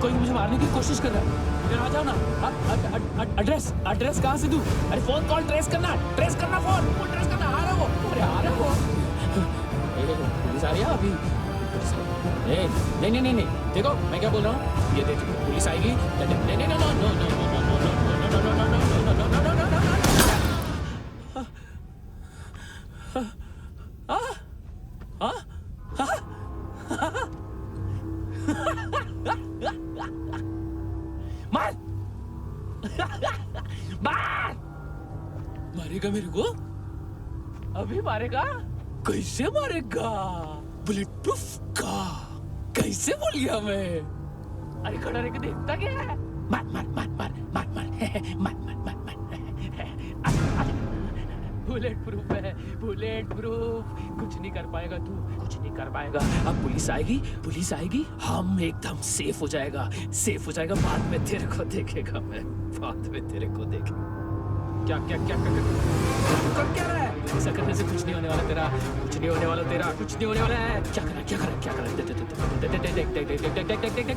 कोई मुझे मारने की कोशिश कर रहा है। आ जाओ ना। एड्रेस कहाँ से दूँ? अरे फोन कॉल ट्रेस करना फोन ट्रेस करना। आ रहा वो, अरे आ रहा वो। पुलिस आ रही है अभी। नहीं देखो मैं क्या बोल रहा हूँ, ये देखो पुलिस आएगी। नहीं हाँ हाँ मार मार मारेगा मेरे को अभी मारेगा कैसे मारेगा बुलेट प्रूफ का कैसे बोल गया मैं अरे खड़ा रह के देखता क्या है मार मार मार मार मार मार मार मार मार बुलेट प्रूफ है बुलेट प्रूफ कुछ नहीं कर पाएगा तू कुछ नहीं कर पाएगा अब पुलिस आएगी हम एकदम सेफ हो जाएगा बाद में तेरे को देखेगा मैं बाद में तेरे को देखेगा क्या क्या क्या क्या क्या रहा है ऐसा करने से कुछ नहीं होने वाला तेरा कुछ नहीं होने वाला तेरा कुछ नहीं होने वाला है क्या कर रहा है देख